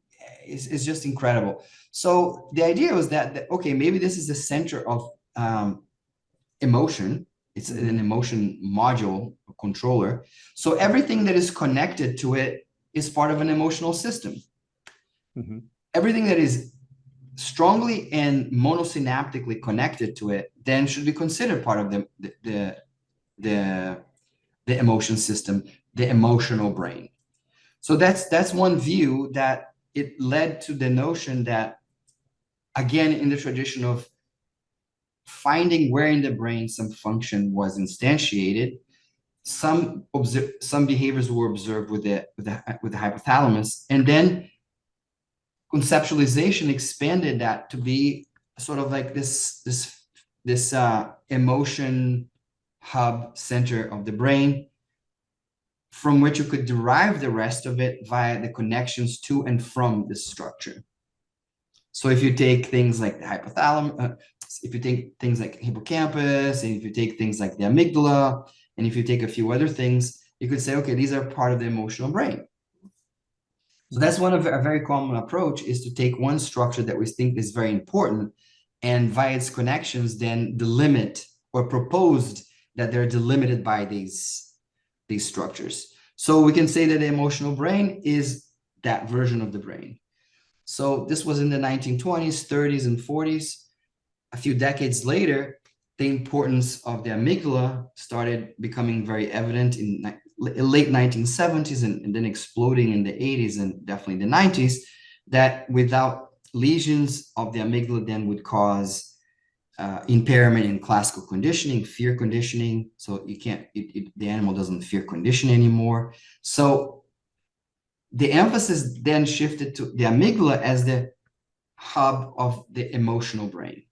It's just incredible. So the idea was that okay, maybe this is the center of emotion. It's an emotion module, a controller. So everything that is connected to it is part of an emotional system. Mm-hmm. Everything that is strongly and monosynaptically connected to it then should be considered part of the emotion system, the emotional brain. So that's one view that it led to the notion that, again, in the tradition of finding where in the brain some function was instantiated, some behaviors were observed with the hypothalamus, and then conceptualization expanded that to be sort of like this emotion hub center of the brain, from which you could derive the rest of it via the connections to and from this structure. So if you take things like the hypothalamus, if you take things like hippocampus, and if you take things like the amygdala, and if you take a few other things, you could say, okay, these are part of the emotional brain. So that's one of a very common approach, is to take one structure that we think is very important, and via its connections, then delimit or proposed that they're delimited by these structures. So we can say that the emotional brain is that version of the brain. So this was in the 1920s, 30s, and 40s. A few decades later, the importance of the amygdala started becoming very evident in late 1970s and then exploding in the 80s and definitely the 90s, that without lesions of the amygdala then would cause impairment in classical conditioning, fear conditioning. So you can't, the animal doesn't fear condition anymore. So the emphasis then shifted to the amygdala as the hub of the emotional brain.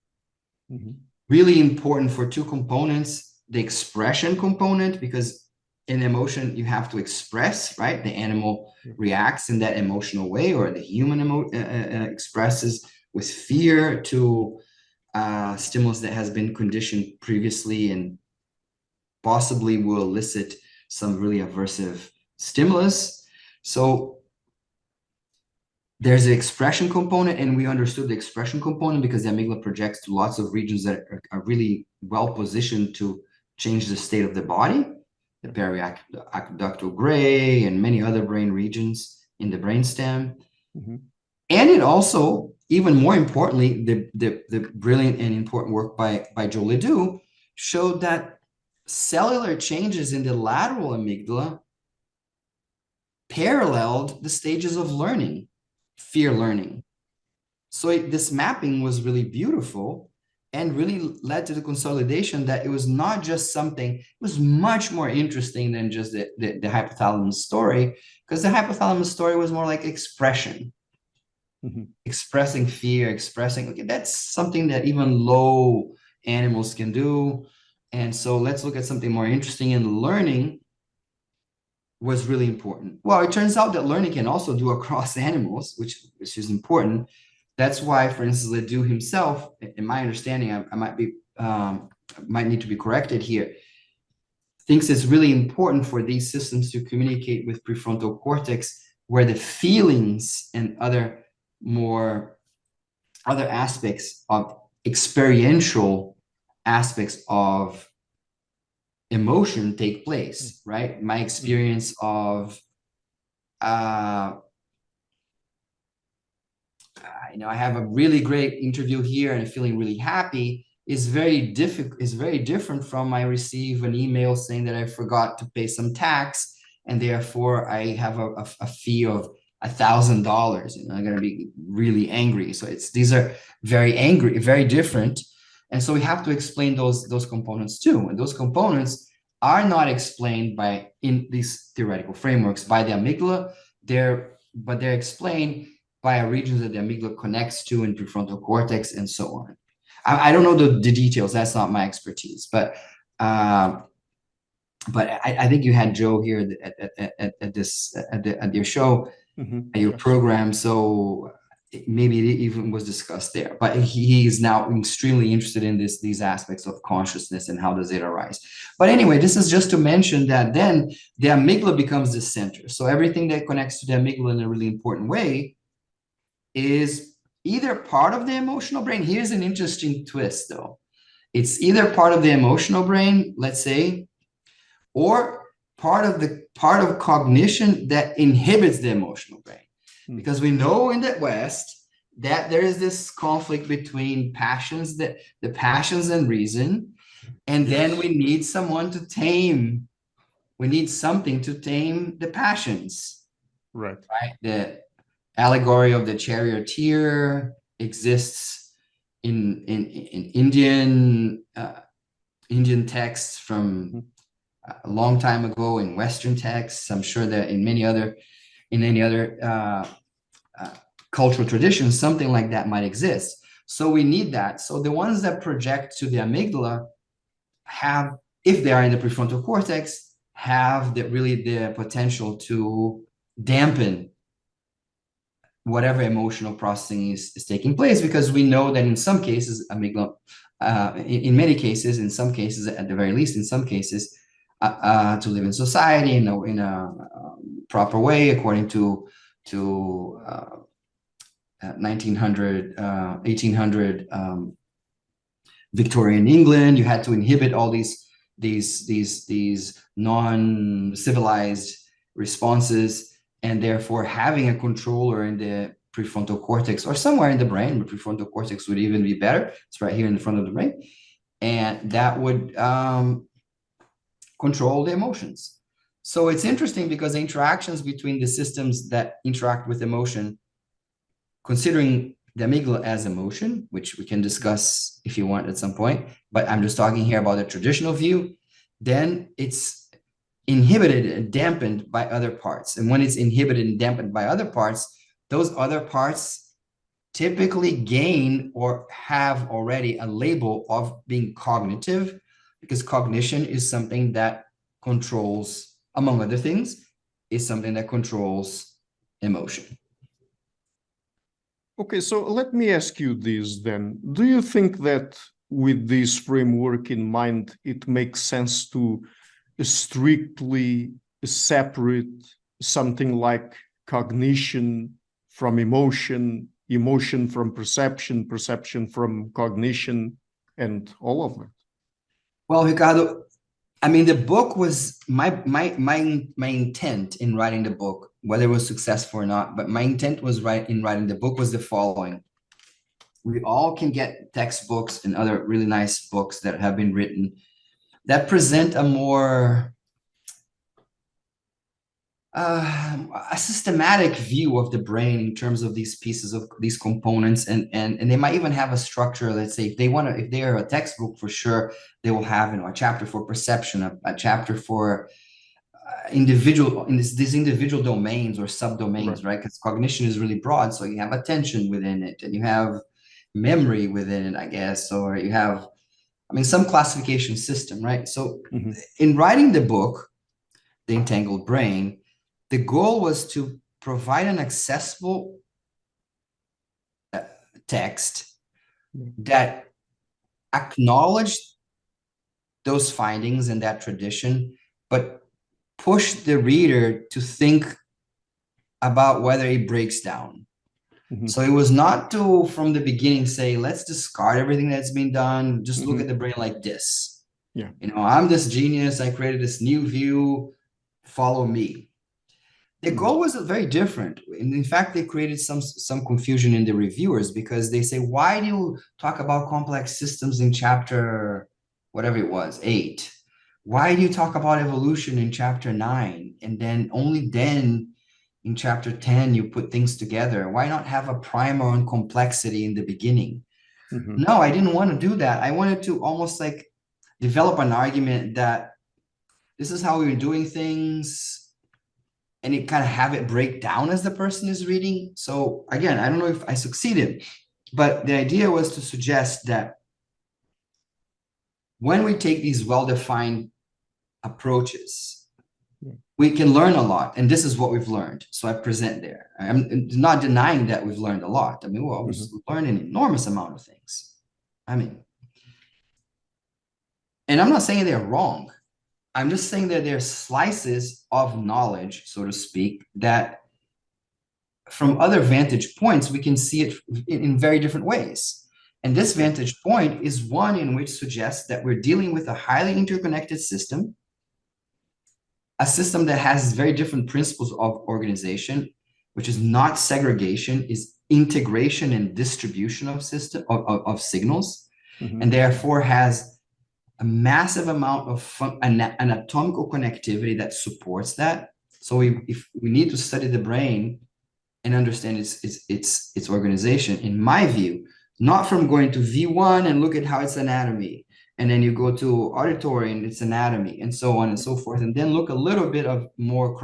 Mm-hmm. Really important for two components: the expression component, because in emotion you have to express, right? The animal reacts in that emotional way, or the human expresses with fear to stimulus that has been conditioned previously and possibly will elicit some really aversive stimulus. So there's the expression component, and we understood the expression component because the amygdala projects to lots of regions that are really well positioned to change the state of the body, the periaqueductal gray and many other brain regions in the brainstem. Mm-hmm. And it also, even more importantly, the brilliant and important work by Joe Ledoux showed that cellular changes in the lateral amygdala paralleled the stages of learning, fear learning. So this mapping was really beautiful and really led to the consolidation that it was not just something, it was much more interesting than just the hypothalamus story, because the hypothalamus story was more like expression. Mm-hmm. Expressing fear, expressing, okay, that's something that even low animals can do. And so let's look at something more interesting. And learning was really important. Well, it turns out that learning can also do across animals, which is important. That's why, for instance, Ledoux himself, in my understanding, I might need to be corrected here, thinks it's really important for these systems to communicate with prefrontal cortex, where the feelings and other aspects of experiential aspects of emotion take place, right? My experience of I have a really great interview here and feeling really happy is very different from I receive an email saying that I forgot to pay some tax and therefore I have a fee of $1,000, and I'm going to be really angry. So these are very different. And so we have to explain those components too. And those components are not explained in these theoretical frameworks by the amygdala. But they're explained by regions that the amygdala connects to in prefrontal cortex and so on. I don't know the details. That's not my expertise. But I think you had Joe here at your show, at your program. So maybe it even was discussed there, but he is now extremely interested in these aspects of consciousness and how does it arise. But anyway, this is just to mention that then the amygdala becomes the center. So everything that connects to the amygdala in a really important way is either part of the emotional brain. Here's an interesting twist though. It's either part of the emotional brain, let's say, or part of cognition that inhibits the emotional brain. Because we know in the West that there is this conflict between the passions and reason, and then we need something to tame the passions.
Right.
The allegory of the charioteer exists in Indian texts from a long time ago, in Western texts. I'm sure that in any other cultural traditions, something like that might exist. So we need that. So the ones that project to the amygdala have, if they are in the prefrontal cortex, have the potential to dampen whatever emotional processing is taking place, because we know that in some cases, amygdala, in many cases, in some cases, at the very least, in some cases, to live in society in a proper way, according to 1900, 1800 Victorian England, you had to inhibit all these non-civilized responses, and therefore having a controller in the prefrontal cortex or somewhere in the brain, the prefrontal cortex would even be better. It's right here in the front of the brain, and that would control the emotions. So it's interesting because the interactions between the systems that interact with emotion, considering the amygdala as emotion, which we can discuss if you want at some point, but I'm just talking here about the traditional view, then it's inhibited and dampened by other parts. And when it's inhibited and dampened by other parts, those other parts typically gain or have already a label of being cognitive, because cognition is something that controls, among other things, is something that controls emotion.
Okay, so let me ask you this then. Do you think that with this framework in mind, it makes sense to strictly separate something like cognition from emotion, emotion from perception, perception from cognition, and all of that?
Well, Ricardo, I mean, the book was my intent in writing the book, whether it was successful or not, but my intent was in writing the book was the following. We all can get textbooks and other really nice books that have been written that present a more a systematic view of the brain in terms of these pieces of these components, and they might even have a structure. Let's say if they are a textbook, for sure they will have a chapter for perception, a chapter for these individual domains or subdomains, right? Because cognition is really broad, so you have attention within it, and you have memory within it, I guess, or you have I mean, some classification system, right? So
Mm-hmm.
in writing the book, The Entangled Brain, the goal was to provide an accessible text that acknowledged those findings and that tradition, but push the reader to think about whether it breaks down.
Mm-hmm.
So it was not to, from the beginning, say, let's discard everything that's been done, just look
Mm-hmm.
at the brain like this.
Yeah.
You know, I'm this genius, I created this new view, follow me. The goal was very different. In fact, they created some confusion in the reviewers because they say, why do you talk about complex systems in chapter, whatever it was, 8? Why do you talk about evolution in chapter 9? And then only then in chapter 10, you put things together. Why not have a primer on complexity in the beginning?
Mm-hmm.
No, I didn't want to do that. I wanted to almost like develop an argument that this is how we were doing things, and it kind of have it break down as the person is reading. So again, I don't know if I succeeded, but the idea was to suggest that when we take these well-defined approaches, we can learn a lot. And this is what we've learned. So I present there. I'm not denying that we've learned a lot. I mean, we'll learn an enormous amount of things. I mean, and I'm not saying they're wrong. I'm just saying that there are slices of knowledge, so to speak, that from other vantage points, we can see it in very different ways. And this vantage point is one in which suggests that we're dealing with a highly interconnected system, a system that has very different principles of organization, which is not segregation, is integration and distribution of signals, and therefore has a massive amount of anatomical connectivity that supports that. So if we need to study the brain and understand its organization, in my view, not from going to V1 and look at how it's anatomy, and then you go to auditory and its anatomy, and so on and so forth, and then look a little bit of more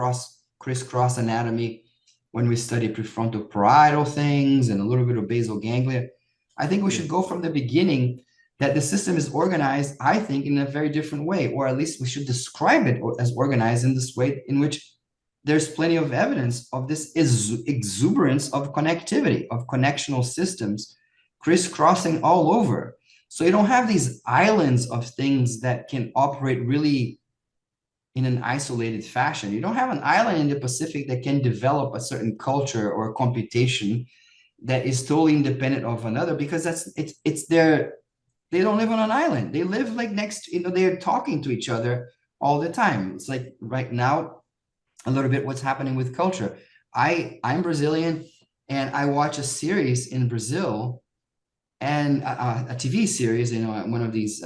crisscross anatomy when we study prefrontal parietal things and a little bit of basal ganglia. I think we should go from the beginning that the system is organized, I think, in a very different way, or at least we should describe it as organized in this way in which there's plenty of evidence of this exuberance of connectivity, of connectional systems crisscrossing all over. So you don't have these islands of things that can operate really in an isolated fashion. You don't have an island in the Pacific that can develop a certain culture or computation that is totally independent of another, because it's their, they don't live on an island. They live like next, they're talking to each other all the time. It's like right now, a little bit what's happening with culture. I'm Brazilian, and I watch a series in Brazil, and a TV series, one of these,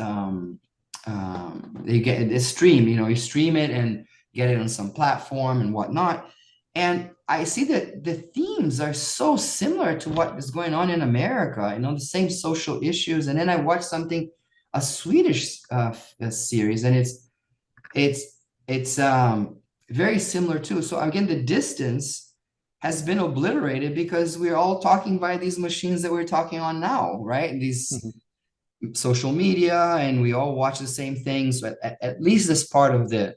they get this stream, you stream it and get it on some platform and whatnot. And I see that the themes are so similar to what is going on in America, the same social issues. And then I watch something, a Swedish series, and it's very similar too. So again, the distance has been obliterated because we're all talking by these machines that we're talking on now, right? These social media, and we all watch the same things, but at least this part of the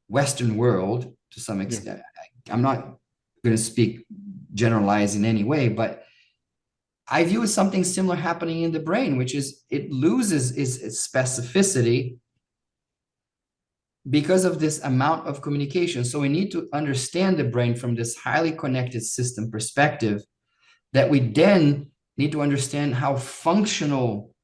Western world, to some extent. I'm not going to speak generalize in any way, but I view it something similar happening in the brain, which is it loses its specificity because of this amount of communication. So we need to understand the brain from this highly connected system perspective, that we then need to understand how functional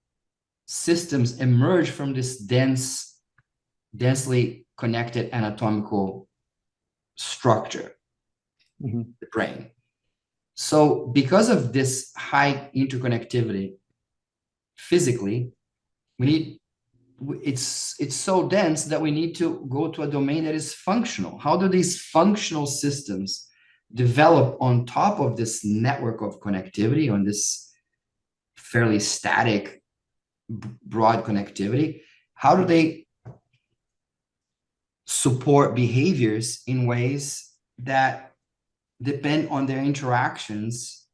systems emerge from this densely connected anatomical structure, the brain. So because of this high interconnectivity physically, it's so dense that we need to go to a domain that is functional. How do these functional systems develop on top of this network of connectivity, on this fairly static, broad connectivity? How do they support behaviors in ways that depend on their interactions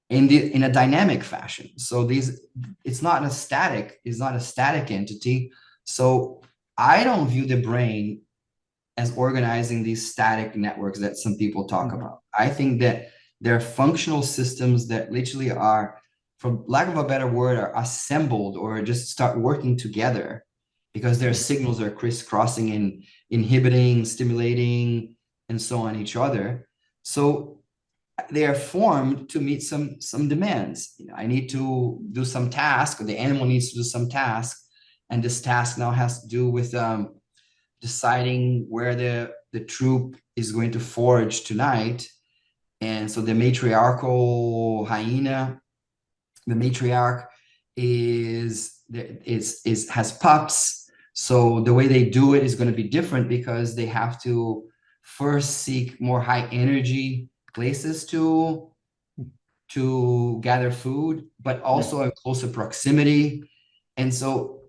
in a dynamic fashion. So it's not a static entity. So I don't view the brain as organizing these static networks that some people talk about. I think that they're functional systems that literally are, for lack of a better word, are assembled or just start working together because their signals are crisscrossing and inhibiting, stimulating, and so on each other. So they are formed to meet some demands. I need to do some task, or the animal needs to do some task, and this task now has to do with deciding where the troop is going to forage tonight. And so the matriarchal hyena, the matriarch has pups. So the way they do it is going to be different because they have to first seek more high energy places to gather food, but also in closer proximity. And so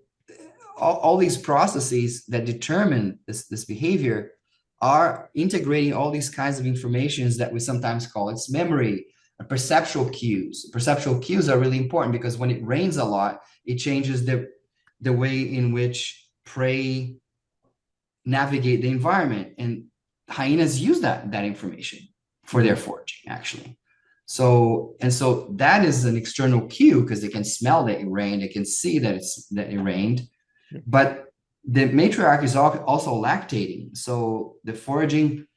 all these processes that determine this behavior are integrating all these kinds of informations that we sometimes call its memory, perceptual cues. Perceptual cues are really important because when it rains a lot, it changes the way in which prey navigate the environment. And hyenas use that information for their foraging, actually. So that is an external cue because they can smell that it rained, they can see that it rained. But the matriarch is also lactating, so the foraging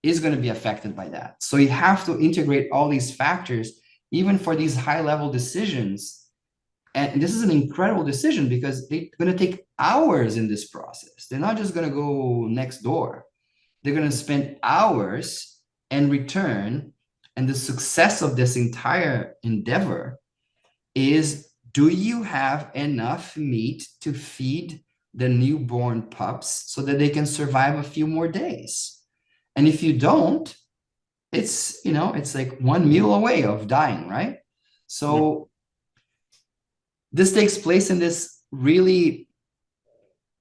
is going to be affected by that. So you have to integrate all these factors, even for these high-level decisions. And this is an incredible decision because they're going to take hours in this process. They're not just going to go next door. They're going to spend hours and return. And the success of this entire endeavor is, do you have enough meat to feed the newborn pups so that they can survive a few more days? And if you don't, it's like one meal away of dying, right? So this takes place in this really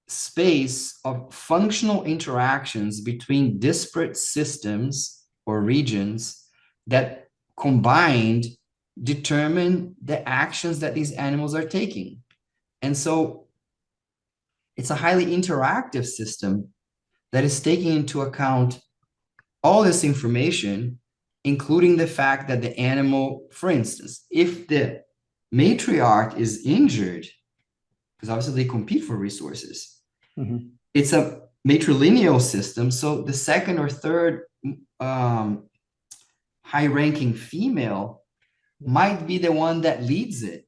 space of functional interactions between disparate systems or regions that combined determine the actions that these animals are taking. And so it's a highly interactive system that is taking into account all this information, including the fact that the animal, for instance, if the matriarch is injured, because obviously they compete for resources, it's a matrilineal system. So the second or third high-ranking female might be the one that leads the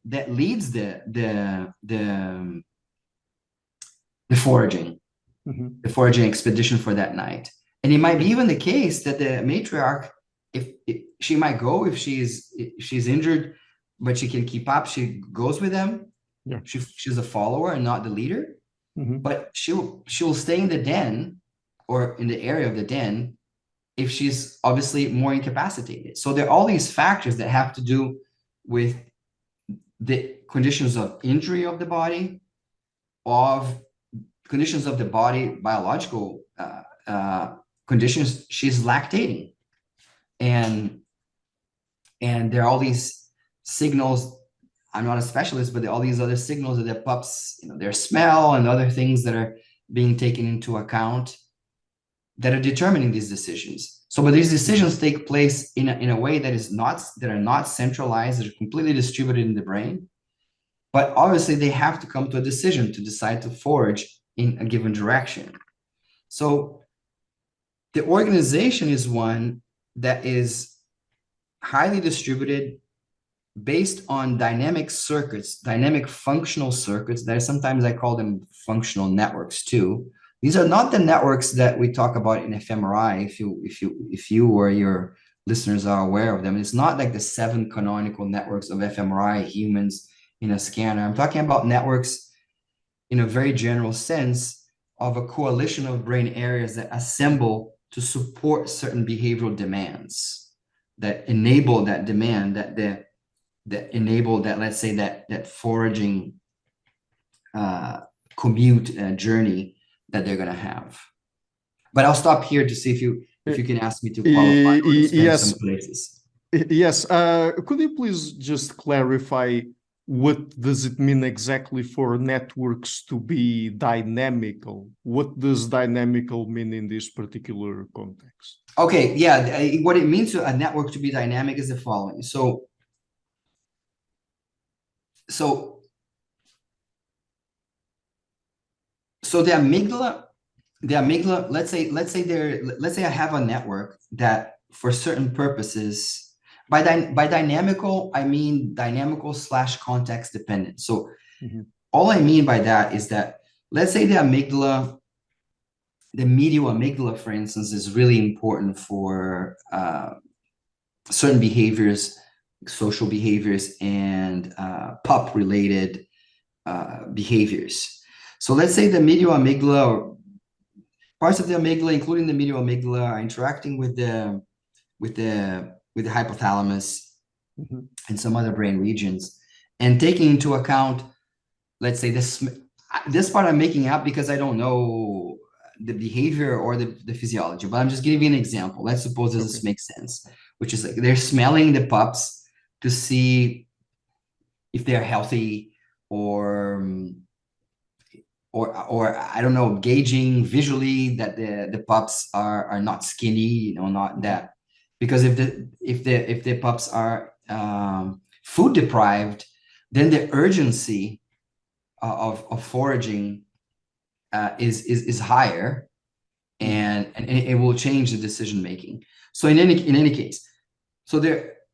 foraging, the foraging expedition for that night. And it might be even the case that the matriarch, if she might go, if she's injured, but she can keep up, she goes with them. Yeah. She's a follower and not the leader. But she'll stay in the den or in the area of the den if she's obviously more incapacitated. So there are all these factors that have to do with the conditions of injury of the body, of conditions of the body, biological conditions. She's lactating, and there are all these signals. I'm not a specialist, but there are all these other signals that the pups, their smell and other things that are being taken into account that are determining these decisions. So, but these decisions take place in a way that are not centralized, that are completely distributed in the brain. But obviously they have to come to a decision to decide to forage in a given direction. So the organization is one that is highly distributed based on dynamic circuits, dynamic functional circuits. That sometimes I call them functional networks too. These are not the networks that we talk about in fMRI. If you or your listeners are aware of them, it's not like the 7 canonical networks of fMRI humans in a scanner. I'm talking about networks in a very general sense of a coalition of brain areas that assemble to support certain behavioral demands that enable that demand, that enable that, let's say, that foraging commute journey that they're going to have. But I'll stop here to see if you can ask me to qualify or expand some places.
Yes. Could you please just clarify what does it mean exactly for networks to be dynamical? What does dynamical mean in this particular context?
Okay, yeah. What it means to a network to be dynamic is the following. So the amygdala, let's say I have a network that for certain purposes, by dynamical, I mean dynamical / context dependent. So
Mhm.
all I mean by that is that, let's say the amygdala, the medial amygdala, for instance, is really important for certain behaviors, social behaviors, and pup related behaviors. So let's say the medial amygdala, or parts of the amygdala, including the medial amygdala, are interacting with the hypothalamus
Mhm.
and some other brain regions, and taking into account, let's say this part I'm making up because I don't know the behavior or the physiology, but I'm just giving you an example. Let's suppose
Okay.
this makes sense, which is like they're smelling the pups to see if they're healthy, or I don't know, gauging visually that the pups are not skinny, not that, because if the pups are food deprived, then the urgency of foraging is higher, and it will change the decision making. So in any case, so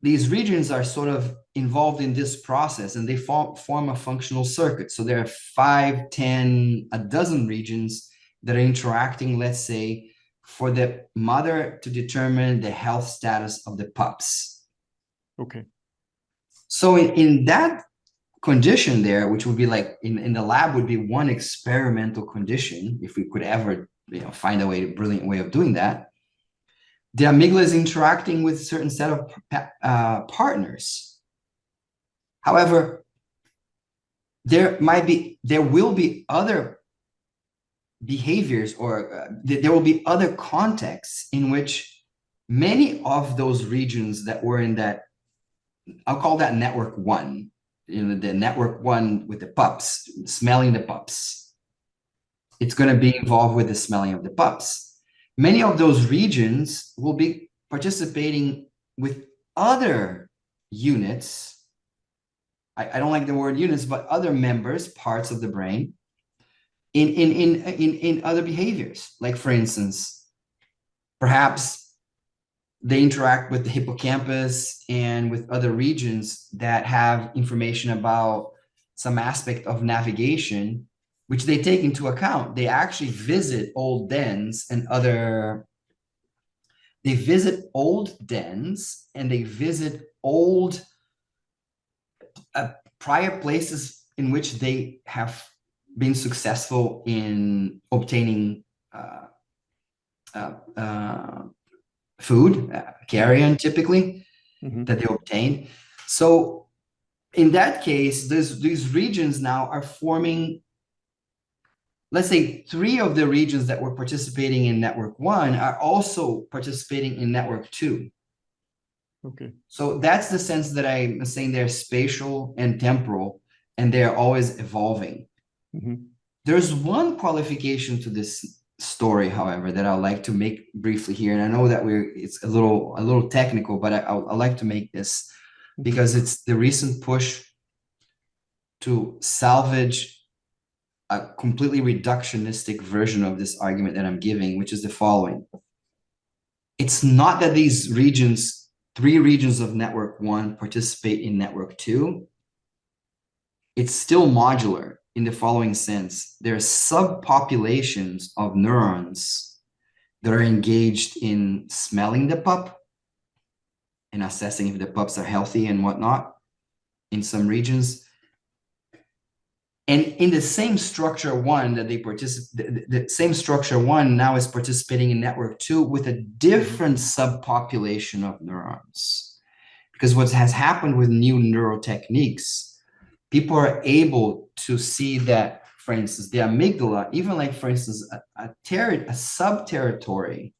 these regions are sort of involved in this process, and they form a functional circuit. So there are 5, 10, a dozen regions that are interacting, let's say, for the mother to determine the health status of the pups.
Okay.
So in that condition there, which would be like in the lab would be one experimental condition, if we could ever find a brilliant way of doing that, the amygdala is interacting with a certain set of partners. However, there will be other behaviors, or there will be other contexts in which many of those regions that were in that, I'll call that network one, the network one with the pups, smelling the pups. It's going to be involved with the smelling of the pups. Many of those regions will be participating with other units. I don't like the word units, but other members, parts of the brain, in other behaviors. Like, for instance, perhaps they interact with the hippocampus and with other regions that have information about some aspect of navigation, which they take into account. They actually visit old dens and they visit old dens, and they visit old prior places in which they have been successful in obtaining food, carrion typically, that they obtain. So in that case, these regions now are forming, let's say 3 of the regions that were participating in network 1 are also participating in network 2.
Okay.
So that's the sense that I'm saying they're spatial and temporal, and they're always evolving. There's one qualification to this story, however, that I'd like to make briefly here. And I know that it's a little technical, but I like to make this because it's the recent push to salvage a completely reductionistic version of this argument that I'm giving, which is the following. It's not that these regions, 3 regions of network 1 participate in network 2. It's still modular in the following sense. There are subpopulations of neurons that are engaged in smelling the pup and assessing if the pups are healthy and whatnot in some regions. And in the same structure 1 that they participate, the same structure 1 now is participating in network 2 with a different subpopulation of neurons. Because what has happened with new neural techniques, people are able to see that, for instance, the amygdala, even like, for instance, a sub-territory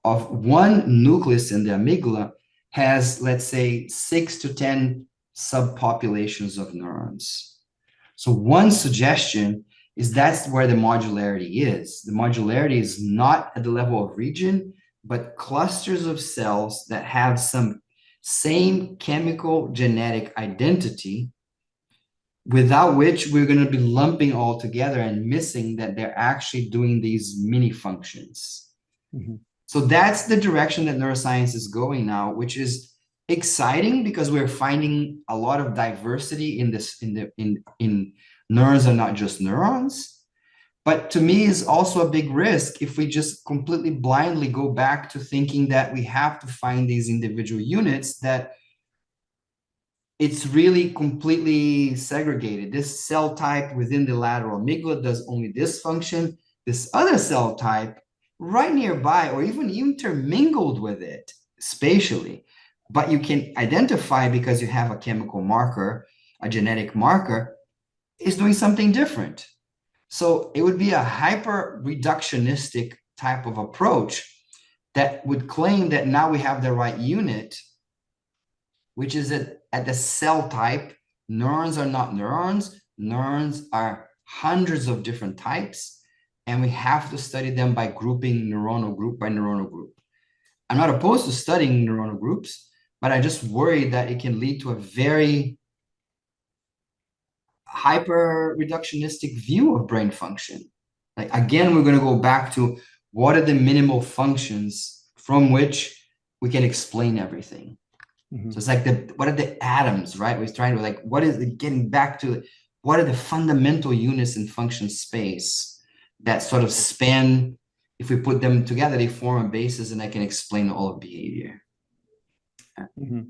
of one nucleus in the amygdala has, let's say, 6 to 10 subpopulations of neurons. So one suggestion is that's where the modularity is. The modularity is not at the level of region, but clusters of cells that have some same chemical genetic identity, without which we're going to be lumping all together and missing that they're actually doing these mini functions. Mm-hmm. So that's the direction that neuroscience is going now, which is exciting because we're finding a lot of diversity in this, in neurons are not just neurons. But to me is also a big risk if we just completely blindly go back to thinking that we have to find these individual units, that it's really completely segregated. This cell type within the lateral amygdala does only this function. This other cell type right nearby or even intermingled with it spatially, but you can identify because you have a chemical marker, a genetic marker, is doing something different. So it would be a hyper reductionistic type of approach that would claim that now we have the right unit, which is at the cell type. Neurons are not neurons. Neurons are hundreds of different types, and we have to study them by grouping neuronal group by neuronal group. I'm not opposed to studying neuronal groups, but I just worry that it can lead to a very hyper reductionistic view of brain function. Like, again, we're going to go back to what are the minimal functions from which we can explain everything. Mm-hmm. So it's like what are the atoms, right? We're trying to, like, what is it, getting back to what are the fundamental units in function space that sort of span, if we put them together, they form a basis and I can explain all of behavior.
Mm-hmm.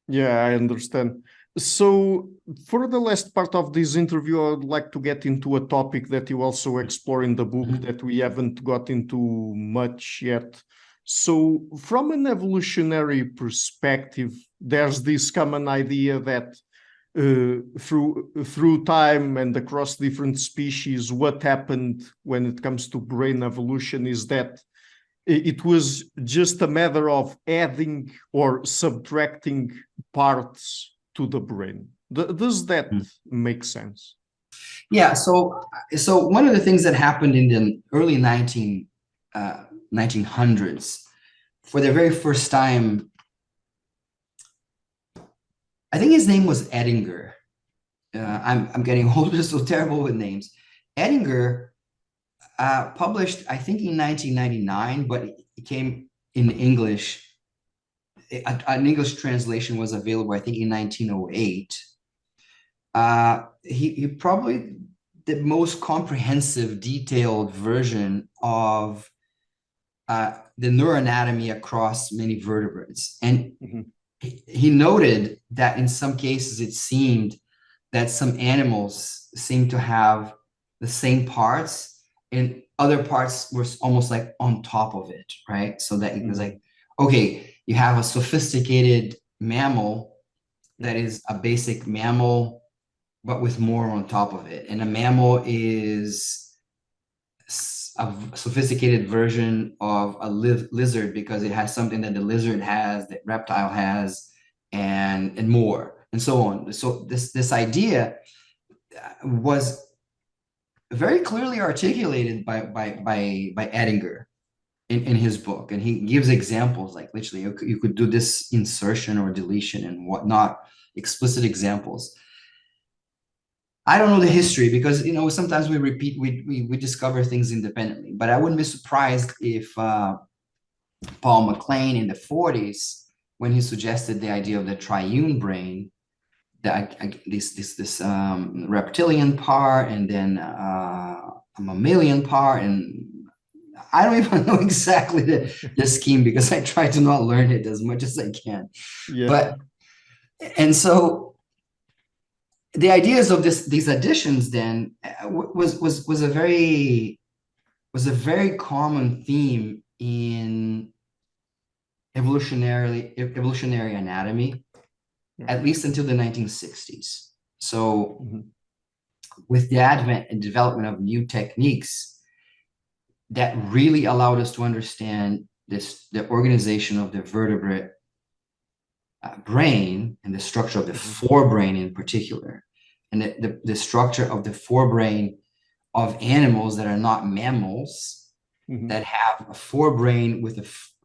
Yeah, I understand. So for the last part of this interview, I would like to get into a topic that you also explore in the book that we haven't got into much yet. So from an evolutionary perspective, there's this common idea that through time and across different species, what happened when it comes to brain evolution is that it was just a matter of adding or subtracting parts to the brain. Does that make sense?
Yeah, so one of the things that happened in the early 1900s, for the very first time, I think his name was Edinger. I'm getting older, so terrible with names. Edinger published, I think, in 1999, but it came in English. An English translation was available, I think, in 1908. He probably the most comprehensive, detailed version of the neuroanatomy across many vertebrates. And he noted that in some cases, it seemed that some animals seemed to have the same parts, and other parts were almost like on top of it, right? So that it was like, okay, you have a sophisticated mammal that is a basic mammal, but with more on top of it. And a mammal is a sophisticated version of a lizard because it has something that the lizard has, that reptile has, and more, and so on. So this idea was very clearly articulated by Edinger in his book, and he gives examples, like literally you could do this insertion or deletion and whatnot, explicit examples. I don't know the history because, you know, sometimes we repeat, we discover things independently, but I wouldn't be surprised if Paul MacLean in the 40s, when he suggested the idea of the triune brain, that this reptilian part and then a mammalian part, and I don't even know exactly the scheme because I try to not learn it as much as I can. Yeah. But and so the ideas of these additions then was a very common theme in evolutionary anatomy, at least until the 1960s. So with the advent and development of new techniques that really allowed us to understand the organization of the vertebrate brain and the structure of the forebrain in particular, and the structure of the forebrain of animals that are not mammals, that have a forebrain with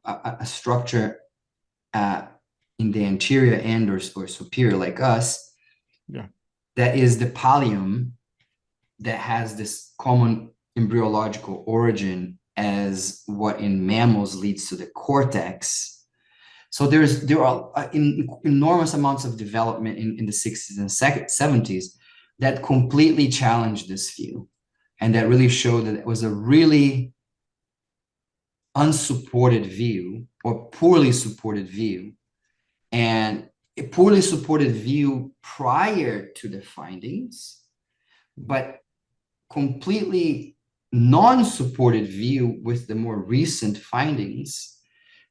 a structure in the anterior end or superior like us, that is the pallium, that has this common embryological origin as what in mammals leads to the cortex. So there are enormous amounts of development in the 60s and 70s that completely challenged this view, and that really showed that it was a really unsupported view, or poorly supported view, and a poorly supported view prior to the findings, but completely non-supported view with the more recent findings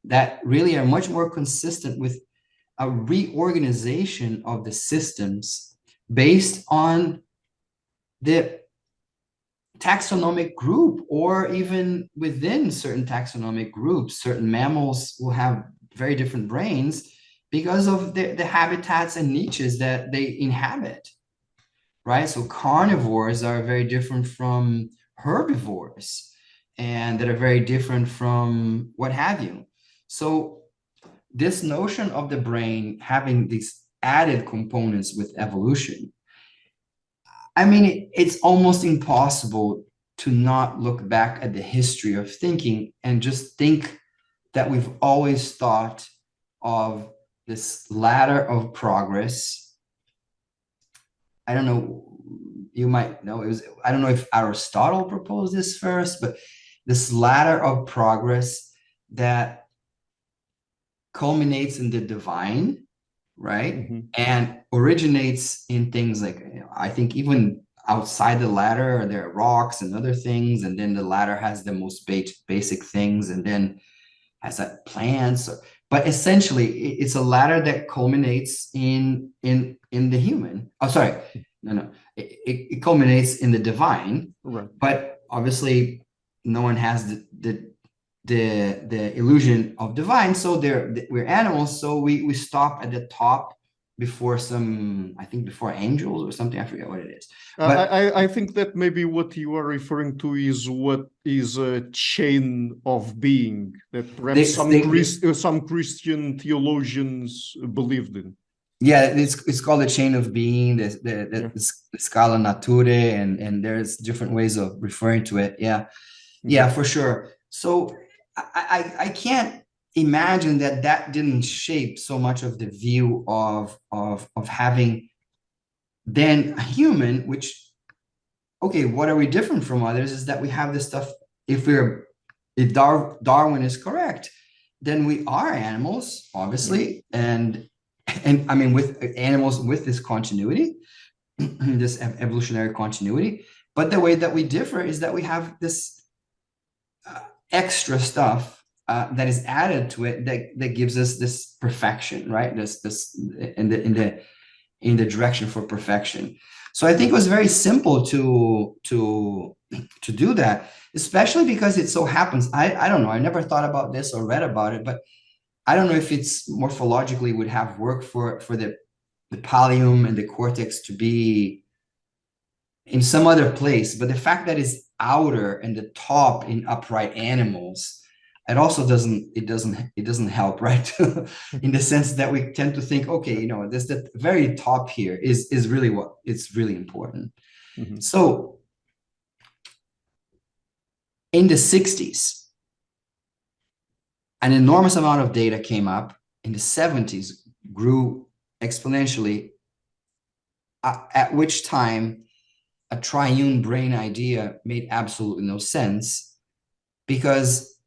that really are much more consistent with a reorganization of the systems based on the taxonomic group, or even within certain taxonomic groups. Certain mammals will have very different brains because of the habitats and niches that they inhabit, right? So carnivores are very different from herbivores, and that are very different from what have you. So this notion of the brain having these added components with evolution, I mean, it's almost impossible to not look back at the history of thinking and just think that we've always thought of this ladder of progress. I don't know, you might know, I don't know if Aristotle proposed this first, but this ladder of progress that culminates in the divine, right? And originates in things like, I think even outside the ladder, there are rocks and other things, and then the ladder has the most basic things, and then has plants. But essentially, it's a ladder that culminates in the human. Oh, sorry, no, it culminates in the divine. Right. But obviously, no one has the illusion of divine. So we're animals. So we stop at the top before I think before angels or something. I forget what it is. But
I think that maybe what you are referring to is what is a chain of being that perhaps some Christian theologians believed in.
Yeah, it's called the chain of being, the scala naturae, and there's different ways of referring to it. Yeah, yeah, for sure. So I can't imagine that didn't shape so much of the view of having then a human, which, okay, what are we different from others is that we have this stuff. If Darwin is correct, then we are animals, obviously, and I mean, with animals with this continuity, this evolutionary continuity. But the way that we differ is that we have this extra stuff that is added to it that gives us this perfection, right? This in the direction for perfection. So I think it was very simple to do that, especially because it so happens. I don't know. I never thought about this or read about it, but I don't know if it's morphologically would have worked for the pallium and the cortex to be in some other place, but the fact that it's outer and the top in upright animals, it also doesn't help, right? In the sense that we tend to think, okay, this the very top here is really what it's really important. So in the 60s, an enormous amount of data came up. In the 70s, grew exponentially, at which time a triune brain idea made absolutely no sense, because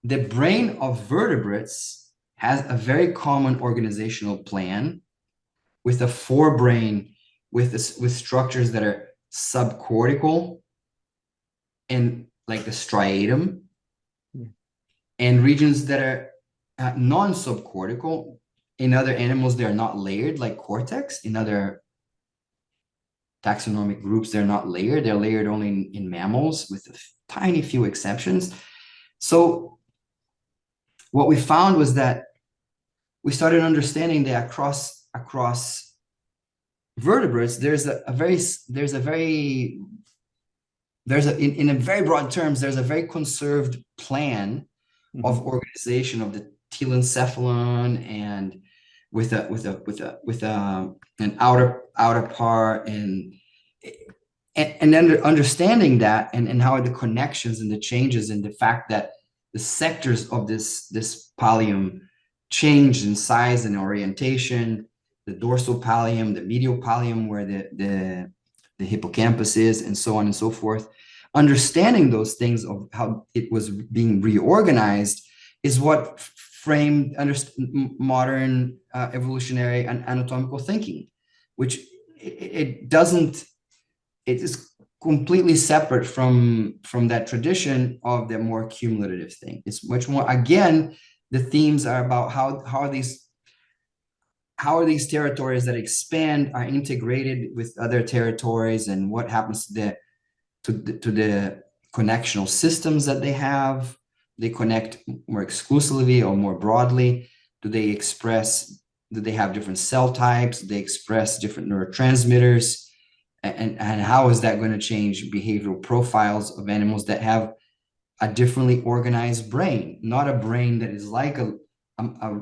the brain of vertebrates has a very common organizational plan with a forebrain with structures that are subcortical and like the striatum, and regions that are non-subcortical. In other animals, they're not layered like cortex. In other taxonomic groups, they're not layered. They're layered only in mammals, with a tiny few exceptions. So what we found was that we started understanding that across vertebrates, in a very broad terms, there's a very conserved plan of organization of the telencephalon, and with an outer part, and then understanding that, and how the connections and the changes, and the fact that the sectors of this pallium change in size and orientation, the dorsal pallium, the medial pallium, where the hippocampus is, and so on and so forth. Understanding those things of how it was being reorganized is what framed modern evolutionary and anatomical thinking, which it is completely separate from that tradition of the more cumulative thing. It's much more, again, the themes are about how are these territories that expand are integrated with other territories, and what happens to the connectional systems that they have. They connect more exclusively or more broadly. Do they have different cell types? Do they express different neurotransmitters? And how is that going to change behavioral profiles of animals that have a differently organized brain, not a brain that is like a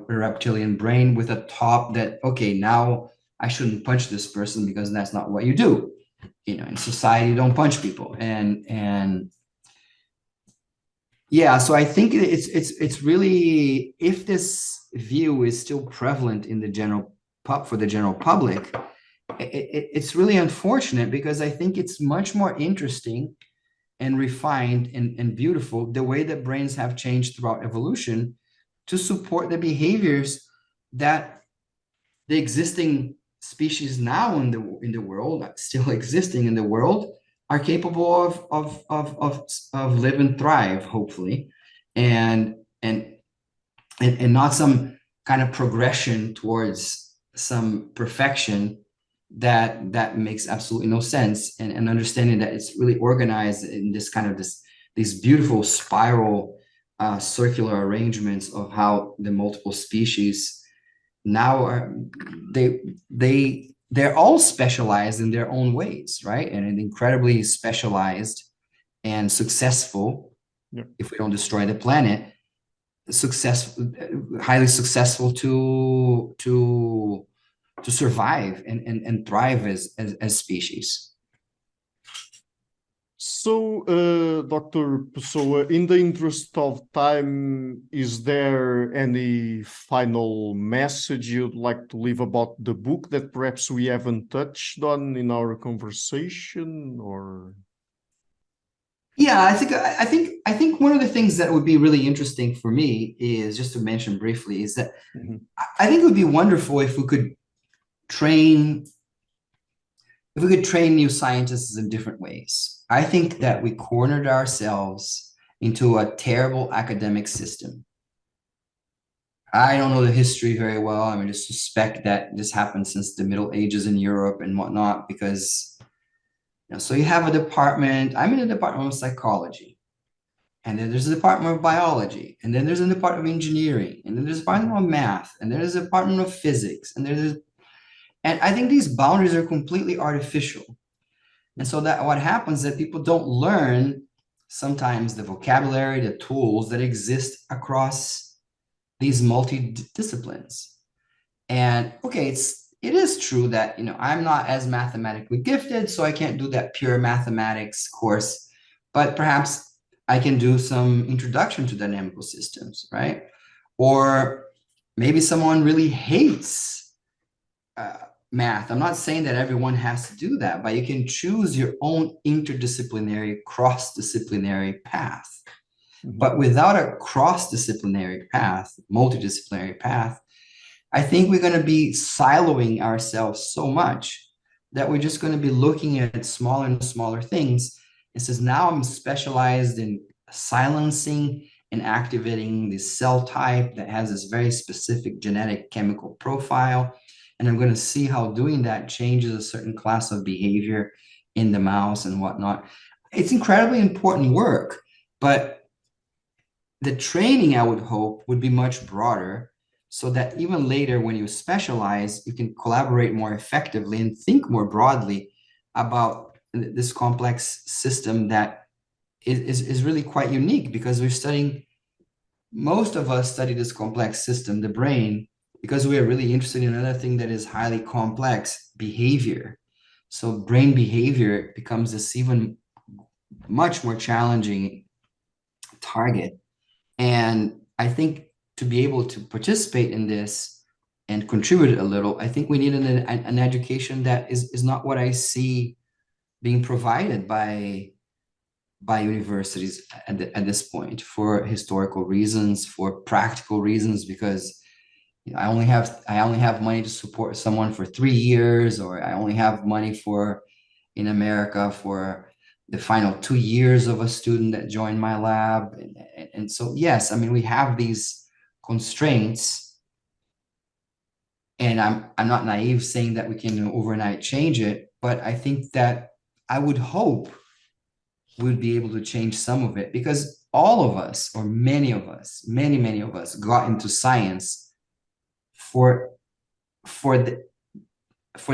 reptilian brain with a top that, okay, now I shouldn't punch this person because that's not what you do. In society, you don't punch people. And yeah, so I think it's really, if this view is still prevalent in the general public, it's really unfortunate, because I think it's much more interesting and refined and beautiful the way that brains have changed throughout evolution to support the behaviors that the existing species now in the world, still existing in the world, are capable of live and thrive, hopefully, and not some kind of progression towards some perfection that makes absolutely no sense, and understanding that it's really organized in this kind of these beautiful spiral circular arrangements of how the multiple species now are, they're all specialized in their own ways, right? And incredibly specialized and successful.
Yep.
If we don't destroy the planet, highly successful to survive and thrive as species.
So, Dr. Pessoa, in the interest of time, is there any final message you'd like to leave about the book that perhaps we haven't touched on in our conversation? Or
yeah, I think one of the things that would be really interesting for me is, just to mention briefly, is that I think it would be wonderful if we could train new scientists in different ways. I think that we cornered ourselves into a terrible academic system. I don't know the history very well. I just suspect that this happened since the Middle Ages in Europe and whatnot, because, so you have a department, I'm in a department of psychology, and then there's a department of biology, and then there's a department of engineering, and then there's a department of math, and there's a department of physics, and I think these boundaries are completely artificial. And so that what happens is that people don't learn sometimes the vocabulary, the tools that exist across these multidisciplines. And okay, it is true that, I'm not as mathematically gifted, so I can't do that pure mathematics course, but perhaps I can do some introduction to dynamical systems, right? Or maybe someone really hates math. I'm not saying that everyone has to do that, but you can choose your own interdisciplinary, cross-disciplinary path. But without a cross-disciplinary path, multidisciplinary path, I think we're going to be siloing ourselves so much that we're just going to be looking at smaller and smaller things. It says, now I'm specialized in silencing and activating this cell type that has this very specific genetic chemical profile. And I'm going to see how doing that changes a certain class of behavior in the mouse and whatnot. It's incredibly important work, but the training, I would hope, would be much broader, so that even later when you specialize, you can collaborate more effectively and think more broadly about this complex system that is really quite unique, because most of us study this complex system, the brain, because we are really interested in another thing that is highly complex, behavior. So brain behavior becomes this even much more challenging target. And I think to be able to participate in this and contribute a little, I think we need an education that is not what I see being provided by universities at this point, for historical reasons, for practical reasons, because I only have money to support someone for 3 years, or I only have money for, in America, for the final 2 years of a student that joined my lab. And so, yes, I mean, we have these constraints, and I'm not naive saying that we can overnight change it, but I think that I would hope we'd be able to change some of it, because all of us, or many of us, many of us, got into science for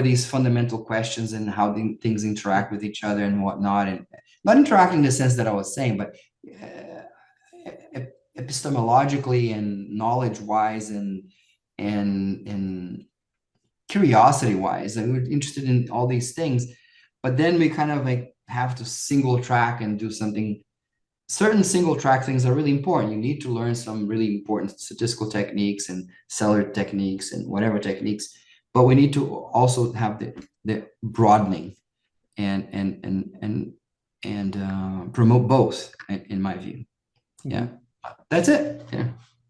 these fundamental questions and how things interact with each other and whatnot, and not interacting in the sense that I was saying, but epistemologically and knowledge-wise and curiosity-wise, and we're interested in all these things. But then we kind of like have to single track and do something. Certain single track things are really important. You need to learn some really important statistical techniques and cellular techniques and whatever techniques, but we need to also have the broadening and promote both, in my view. Yeah, that's it. Yeah.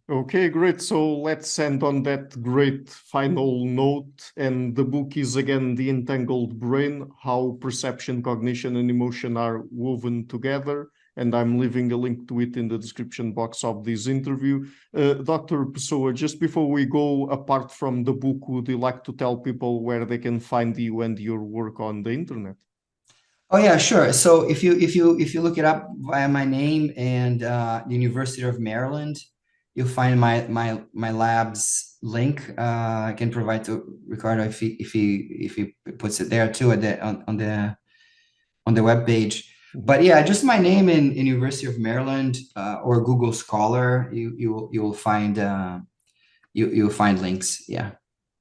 Okay, great. So let's end on that great final note. And the book is again The Entangled Brain: How Perception, Cognition, and Emotion Are Woven Together. And I'm leaving a link to it in the description box of this interview. Dr. Pessoa, just before we go, apart from the book, would you like to tell people where they can find you and your work on the internet?
Oh yeah, sure. So if you look it up via my name and the University of Maryland, you'll find my lab's link. I can provide to Ricardo if he puts it there too on the web page. But yeah, just my name in University of Maryland or Google Scholar, you'll find links. Yeah.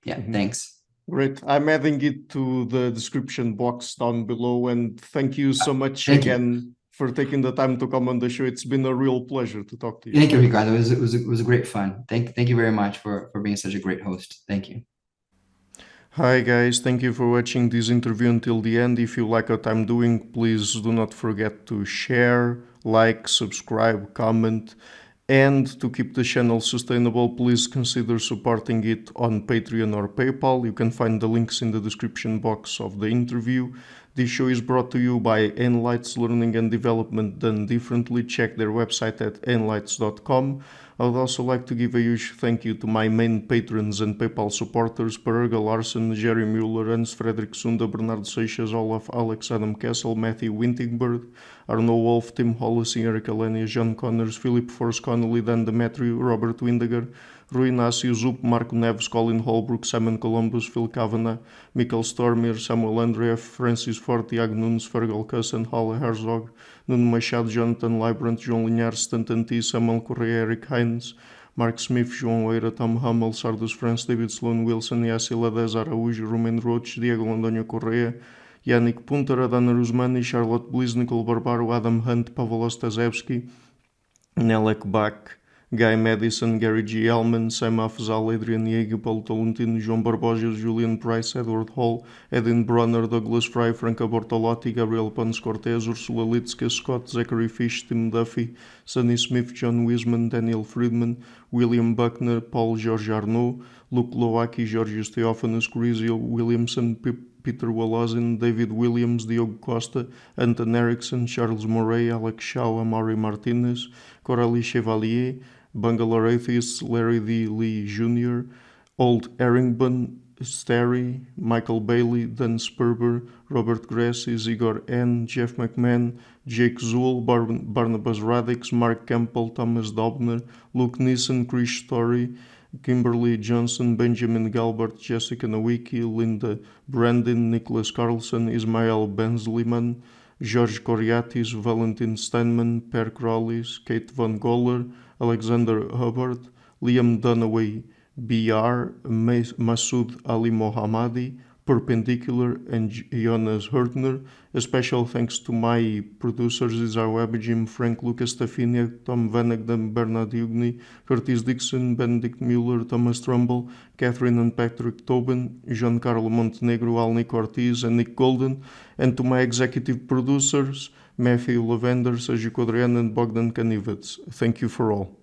Thanks.
Great. I'm adding it to the description box down below. And thank you so much again for taking the time to come on the show. It's been a real pleasure to talk to you.
Thank you, Ricardo. It was a great fun. Thank you very much for being such a great host. Thank you.
Hi guys, thank you for watching this interview until the end. If you like what I'm doing, please do not forget to share, like, subscribe, comment. And to keep the channel sustainable, please consider supporting it on Patreon or PayPal. You can find the links in the description box of the interview. This show is brought to you by Enlights Learning and Development Done Differently. Check their website at enlights.com. I would also like to give a huge thank you to my main patrons and PayPal supporters: Perga Larson, Jerry Mueller, Hans Frederick Sunda, Bernardo Seixas, Olaf, Alex, Adam Kessel, Matthew Wintingbird, Arno Wolf, Tim Hollis, Eric Alenia, John Connors, Philip Force Connolly, Dan Demetriou, Robert Windiger, Rui Inácio, Zup, Marco Neves, Colin Holbrook, Simon Columbus, Phil Kavanagh, Michael Stormer, Samuel Andreev, Francis Ford, Tiago Nunes, Fergal Cusson, Hala Herzog, Nuno Machado, Jonathan Librant, João Linhares, Stanton T, Samuel Correia, Eric Hines, Mark Smith, João Eira, Tom Hummel, Sardus France, David Sloan Wilson, Yacila Dez Araújo, Romain Roach, Diego Londonio Correia, Yannick Punter, Adana Rusmani, Charlotte Bliss, Nicole Barbaro, Adam Hunt, Pavel Ostaszewski, Nelek Bach, Guy Madison, Gary G. Elman, Sam Afzal, Adrian Yeague, Paulo Tolentino, João Barbosa, Julian Price, Edward Hall, Edin Bronner, Douglas Fry, Franca Bortolotti, Gabriel Pons Cortez, Ursula Litska, Scott, Zachary Fish, Tim Duffy, Sonny Smith, John Wiseman, Daniel Friedman, William Buckner, Paul George Arnaud, Luke Lowacki, Georgios Theophanos, Corizio Williamson, Peter Walazin, David Williams, Diogo Costa, Anton Erickson, Charles Morey, Alex Shaw, Amari Martinez, Coralie Chevalier, Bangalore Atheists, Larry D. Lee Jr., Old Errington, Sterry, Michael Bailey, Dan Sperber, Robert Grassi, Igor N., Jeff McMahon, Jake Zool, Barnabas Radix, Mark Campbell, Thomas Dobner, Luke Neeson, Chris Story, Kimberly Johnson, Benjamin Galbert, Jessica Nowicki, Linda Brandon, Nicholas Carlson, Ismael Benzliman, George Coriatis, Valentin Steinman, Per Crowleys, Kate Von Goller, Alexander Hubbard, Liam Dunaway, BR, Masood Ali Mohammadi, Perpendicular, and Jonas Hertner. A special thanks to my producers, Isar Webjim, Frank Lucas Tafinia, Tom Vanagdam, Bernard Hugni, Curtis Dixon, Benedict Mueller, Thomas Trumbull, Catherine and Patrick Tobin, Giancarlo Montenegro, Alnick Ortiz, and Nick Golden, and to my executive producers, Matthew Lavender, Sergio Codrian, and Bogdan Kanivets. Thank you for all.